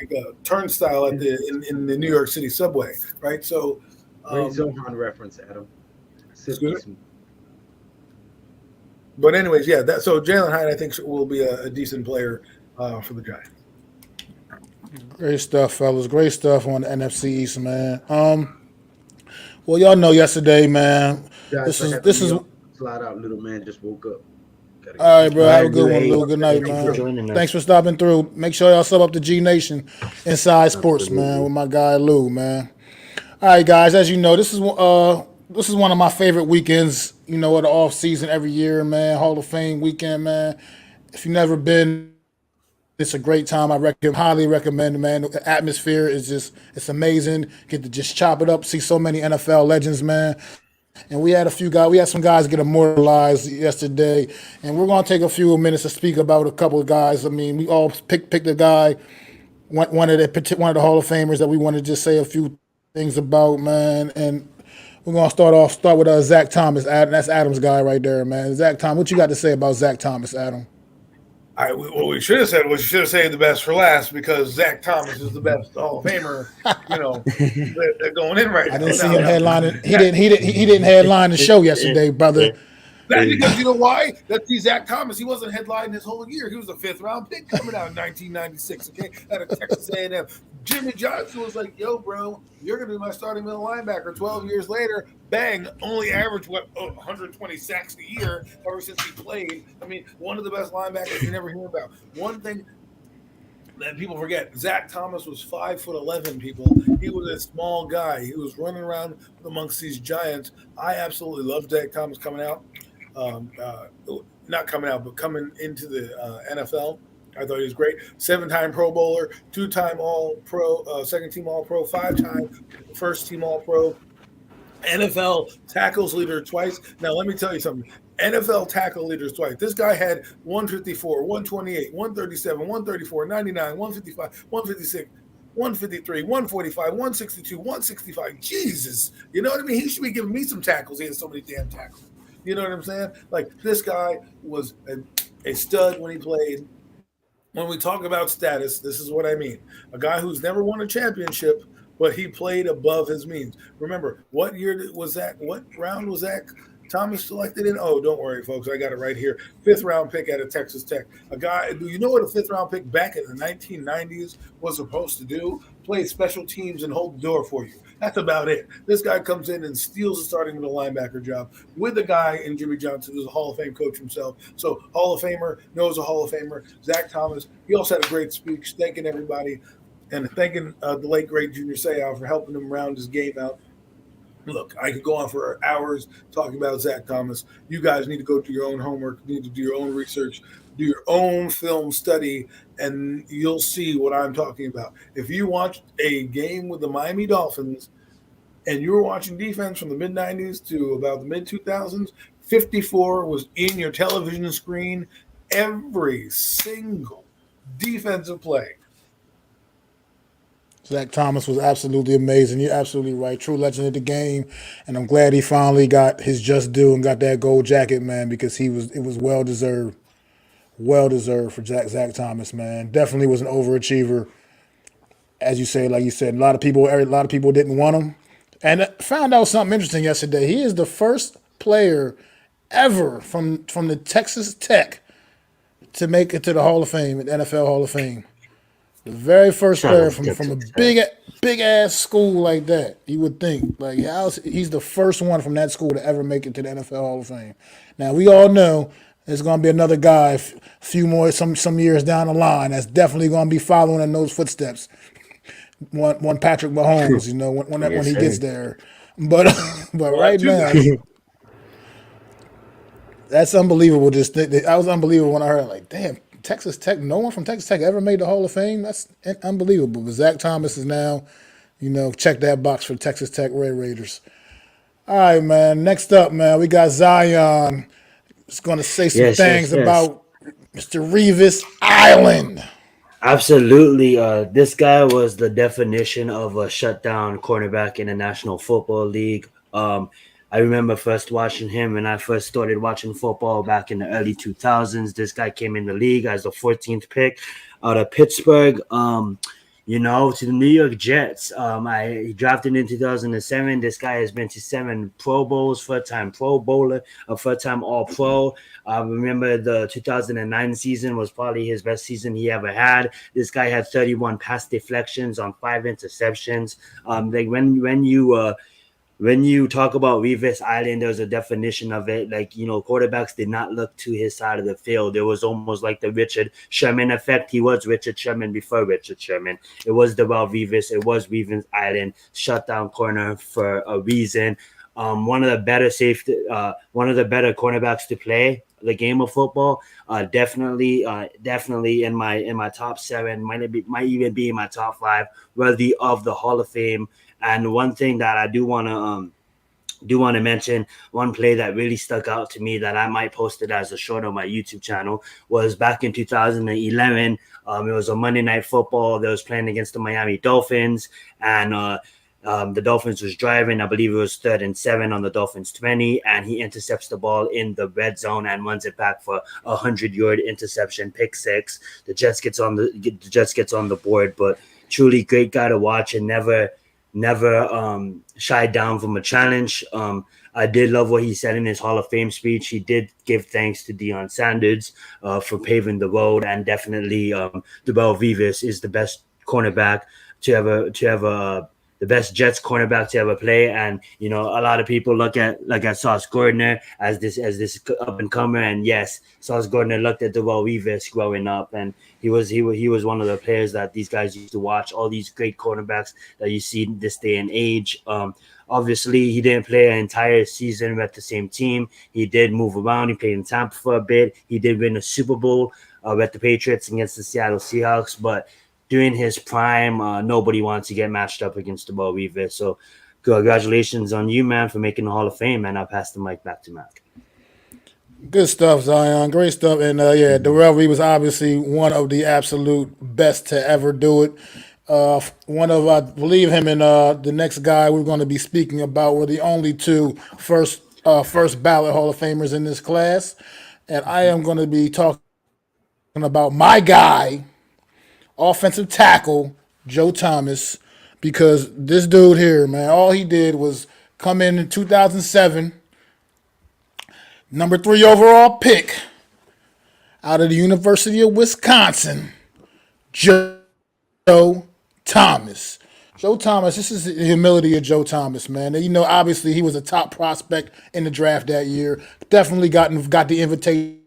turnstile in the New York City subway, right? So, great Zohan reference, Adam. But anyways, so Jalen Hyatt, I think, will be a decent player for the Giants. Great stuff, fellas. Great stuff on the NFC East, man. Well, y'all know yesterday, man. Guys, This for is having this me is on. Slide out, little man. Just woke up. Gotta get all right, this. bro. All Have a right, good dude. one, Hey, Lou. Good night, thank you for man. joining Thanks us. for stopping through. Make sure y'all sub up to GNation Inside Sports, man, Absolutely. with my guy Lou, man. All right, guys. As you know, this is one of my favorite weekends. You know, of the off season every year, man. Hall of Fame weekend, man. If you've never been, it's a great time. Highly recommend, man. The atmosphere is it's amazing. Get to just chop it up, see so many NFL legends, man. And we had some guys get immortalized yesterday, and we're gonna take a few minutes to speak about a couple of guys. I mean, we all picked a guy, one of the Hall of Famers that we want to just say a few things about, man. And we're gonna start with Zach Thomas. That's Adam's guy right there, man. Zach Thomas, what you got to say about Zach Thomas, Adam? What we should have said was you should have saved the best for last because Zach Thomas is the best Hall of Famer, that going in right I now. didn't see him headlining. He didn't headline the show yesterday, brother. That's because you know why? That's Zach Thomas. He wasn't headlining his whole year. He was a 5th-round pick coming out in 1996. Okay, out of Texas A&M. Jimmy Johnson was like, "Yo, bro, you're gonna be my starting middle linebacker." 12 years later, bang, only averaged 120 sacks a year ever since he played. I mean, one of the best linebackers you never hear about. One thing that people forget, Zach Thomas was 5'11", people. He was a small guy. He was running around amongst these giants. I absolutely love Zach Thomas coming out. Not coming out, but coming into the NFL. I thought he was great. 7-time Pro Bowler, 2-time All-Pro, second-team All-Pro, 5-time first-team All-Pro, NFL tackles leader twice. Now, let me tell you something. NFL tackle leaders twice. This guy had 154, 128, 137, 134, 99, 155, 156, 153, 145, 162, 165. Jesus. You know what I mean? He should be giving me some tackles. He has so many damn tackles. You know what I'm saying? Like, this guy was a stud when he played. When we talk about status, this is what I mean. A guy who's never won a championship, but he played above his means. Remember, what year was that? What round was Zach Thomas selected in? Oh, don't worry, folks. I got it right here. 5th-round pick out of Texas Tech. A guy, do you know what a 5th-round pick back in the 1990s was supposed to do? Play special teams and hold the door for you. That's about it. This guy comes in and steals the starting middle linebacker job with a guy in Jimmy Johnson, who's a Hall of Fame coach himself. So Hall of Famer, knows a Hall of Famer. Zach Thomas, he also had a great speech thanking everybody and thanking the late, great Junior Seau for helping him round his game out. Look, I could go on for hours talking about Zach Thomas. You guys need to go do your own homework, need to do your own research, do your own film study, and you'll see what I'm talking about. If you watch a game with the Miami Dolphins and you were watching defense from the mid-90s to about the mid-2000s, 54 was in your television screen every single defensive play. Zach Thomas was absolutely amazing. You're absolutely right. True legend of the game. And I'm glad he finally got his just due and got that gold jacket, man, because it was well deserved. Well deserved for Zach Thomas, man. Definitely was an overachiever. As you say, like you said, a lot of people didn't want him. And found out something interesting yesterday. He is the first player ever from the Texas Tech to make it to the Hall of Fame, the NFL Hall of Fame. The very first Shout player out to from a Texas. big ass school like that. You would think like he's the first one from that school to ever make it to the NFL Hall of Fame. Now we all know there's going to be another guy, a few more some years down the line that's definitely going to be following in those footsteps. One Patrick Mahomes, when Yes, he gets sir. there. But but We'll have right two now, guys. that's unbelievable. I was unbelievable when I heard like, damn, Texas Tech. No one from Texas Tech ever made the Hall of Fame. That's unbelievable. But Zach Thomas is now, check that box for Texas Tech Red Raiders. All right, man. Next up, man, we got Zion. He's going to say some Yes, things yes, yes. about Mr. Revis Island. Absolutely. This guy was the definition of a shutdown cornerback in the National Football League. I remember first watching him when I first started watching football back in the early 2000s. This guy came in the league as the 14th pick out of Pittsburgh. to the New York Jets. He drafted in 2007. This guy has been to 7 Pro Bowls, first-time Pro Bowler, a first-time All-Pro. Remember the 2009 season was probably his best season he ever had. This guy had 31 pass deflections on 5 interceptions. Like when you talk about Revis Island, there's a definition of it. Like, quarterbacks did not look to his side of the field. It was almost like the Richard Sherman effect. He was Richard Sherman before Richard Sherman. It was Darrell Revis. It was Revis Island, shutdown corner for a reason. One of the better cornerbacks to play the game of football. Definitely in my top 7, might even be in my top 5, worthy of the Hall of Fame. And one thing that I do want to mention, one play that really stuck out to me that I might post it as a short on my YouTube channel was back in 2011. It was a Monday Night Football. They was playing against the Miami Dolphins, and the Dolphins was driving. I believe it was 3rd and 7 on the Dolphins 20, and he intercepts the ball in the red zone and runs it back for a 100-yard interception, pick 6. The Jets gets on the board, but truly great guy to watch and never shied down from a challenge. I did love what he said in his Hall of Fame speech. He did give thanks to Deion Sanders for paving the road, and definitely Darrell Revis is the best cornerback to ever the best Jets cornerback to ever play. And a lot of people look at Sauce Gardner as this up and comer, and yes, Sauce Gardner looked at Darrell Revis growing up, and he was one of the players that these guys used to watch. All these great cornerbacks that you see in this day and age. Obviously, he didn't play an entire season with the same team. He did move around. He played in Tampa for a bit. He did win a Super Bowl with the Patriots against the Seattle Seahawks, but during his prime, nobody wants to get matched up against Darrell Revis. So congratulations on you, man, for making the Hall of Fame, and I'll pass the mic back to Mac. Good stuff, Zion. Great stuff. And Darrell Revis was obviously one of the absolute best to ever do it. I believe him and the next guy we're going to be speaking about were the only 2 first ballot Hall of Famers in this class. And I am going to be talking about my guy, offensive tackle Joe Thomas, because this dude here, man, all he did was come in 2007, number 3 overall pick out of the University of Wisconsin, Joe Thomas. Joe Thomas, this is the humility of Joe Thomas, man. Obviously he was a top prospect in the draft that year. Definitely got the invitation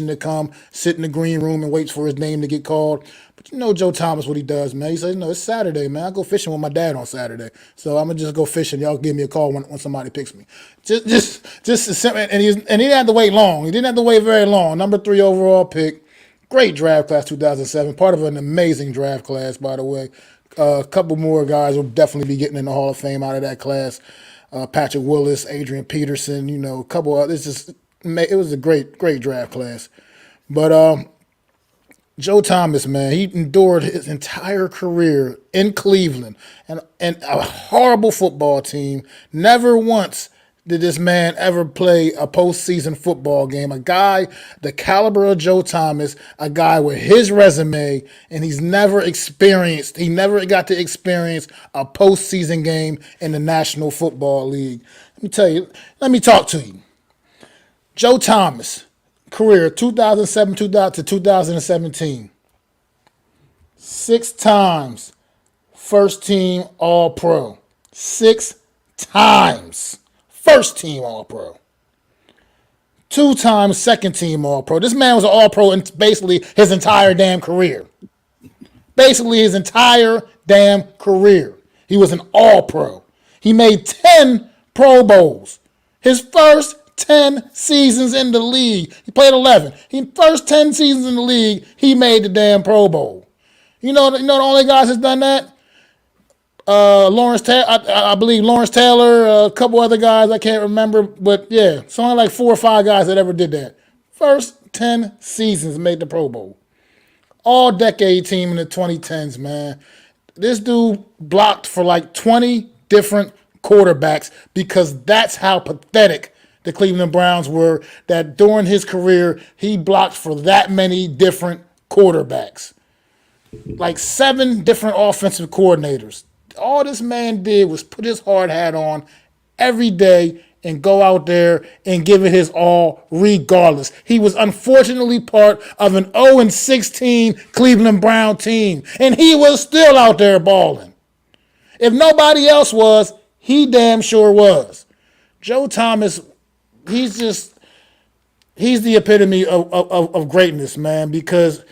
to come sit in the green room and waits for his name to get called. But Joe Thomas, what he does, man. He says, it's Saturday, man. I go fishing with my dad on Saturday, so I'm gonna just go fishing. Y'all give me a call when somebody picks me. Just and he didn't have to wait long. He didn't have to wait very long. Number 3 overall pick, great draft class 2007. Part of an amazing draft class, by the way. A couple more guys will definitely be getting in the Hall of Fame out of that class. Patrick Willis, Adrian Peterson, a couple of it was a great draft class. But Joe Thomas, man, he endured his entire career in Cleveland and a horrible football team. Never once did this man ever play a postseason football game. A guy the caliber of Joe Thomas, a guy with his resume, and he never got to experience a postseason game in the National Football League. Let me talk to you. Joe Thomas, career 2007 to 2017. 6 times first team All-Pro. 6 times first team All-Pro. 2 times second team All-Pro. This man was an All-Pro in basically his entire damn career. He was an All-Pro. He made 10 Pro Bowls. His first 10 seasons in the league. He played 11. His first 10 seasons in the league, he made the damn Pro Bowl. The only guys that's done that? Lawrence Taylor, I believe Lawrence Taylor, a couple other guys, I can't remember, but yeah, it's only like 4 or 5 guys that ever did that. First 10 seasons made the Pro Bowl. All decade team in the 2010s, man. This dude blocked for like 20 different quarterbacks because that's how pathetic the Cleveland Browns were, that during his career, he blocked for that many different quarterbacks. like 7 different offensive coordinators. All this man did was put his hard hat on every day and go out there and give it his all regardless. He was unfortunately part of an 0-16 Cleveland Brown team, and he was still out there balling. If nobody else was, he damn sure was. Joe Thomas, he's the epitome of greatness, man, because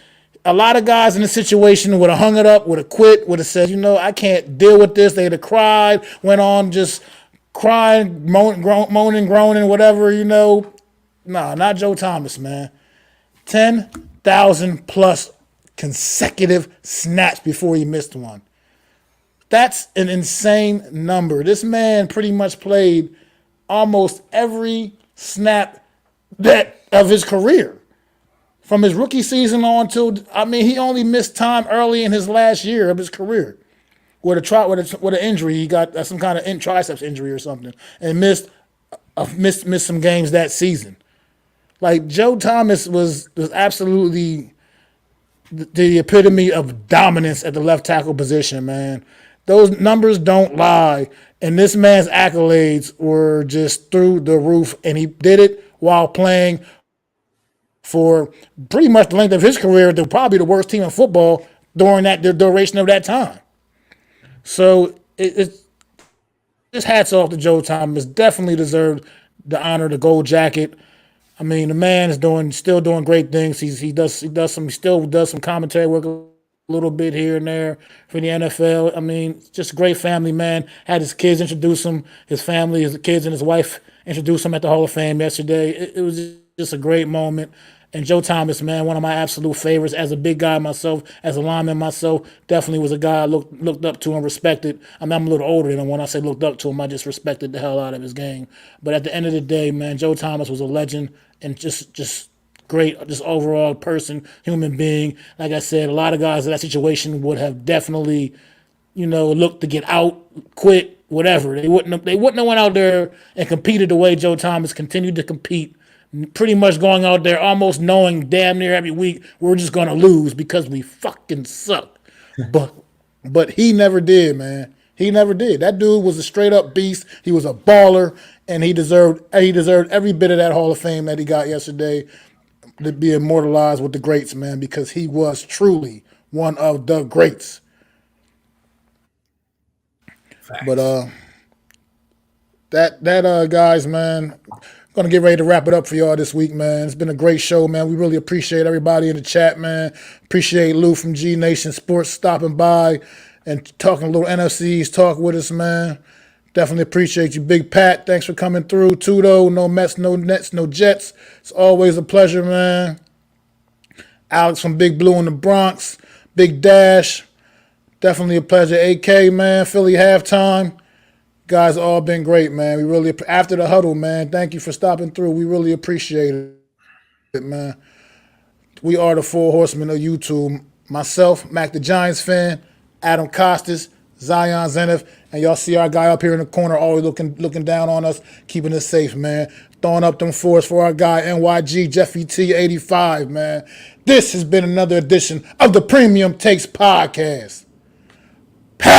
a lot of guys in this situation would have hung it up, would have quit, would have said, I can't deal with this. They'd have cried, went on just crying, moaning, groaning, whatever, Nah, not Joe Thomas, man. 10,000 plus consecutive snaps before he missed one. That's an insane number. This man pretty much played almost every snap of his career. From his rookie season on till, he only missed time early in his last year of his career with an injury. He got some kind of triceps injury or something, and missed some games that season. Like, Joe Thomas was absolutely the epitome of dominance at the left tackle position, man. Those numbers don't lie, and this man's accolades were just through the roof, and he did it while playing for pretty much the length of his career. They're probably the worst team in football during the duration of that time. So it's just hats off to Joe Thomas. Definitely deserved the honor, the gold jacket. The man is still doing great things. He still does some commentary work a little bit here and there for the NFL. Just a great family man. Had his kids introduce him, his family, his kids and his wife introduce him at the Hall of Fame yesterday. It was just a great moment. And Joe Thomas, man, one of my absolute favorites. As a big guy myself, as a lineman myself, definitely was a guy I looked up to and respected. I'm a little older than him. When I say looked up to him, I just respected the hell out of his game. But at the end of the day, man, Joe Thomas was a legend and just great, just overall person, human being. Like I said, a lot of guys in that situation would have definitely, looked to get out, quit, whatever. They wouldn't have went out there and competed the way Joe Thomas continued to compete. Pretty much going out there almost knowing damn near every week we're just going to lose because we fucking suck. But he never did, man. He never did. That dude was a straight up beast. He was a baller, and he deserved every bit of that Hall of Fame that he got yesterday to be immortalized with the greats, man, because he was truly one of the greats. Facts. But that guys, man, going to get ready to wrap it up for y'all this week, man. It's been a great show, man. We really appreciate everybody in the chat, man. Appreciate Lou from GNation Sports stopping by and talking a little NFC's talk with us, man. Definitely appreciate you. Big Pat, thanks for coming through. Tudo, no Mets, no Nets, no Jets. It's always a pleasure, man. Alex from Big Blue in the Bronx. Big Dash, definitely a pleasure. AK, man. Philly halftime. Guys, all been great, man. We really, after the huddle, man, thank you for stopping through. We really appreciate it, man. We are the 4 Horsemen of You Tube. Myself, MacDaGiantsFan, Adam Costas, Zion Zenith, and y'all see our guy up here in the corner always looking down on us, keeping us safe, man. Throwing up them fours for our guy, NYG Jeffy T85, man. This has been another edition of the Premium Takes Podcast. Peace!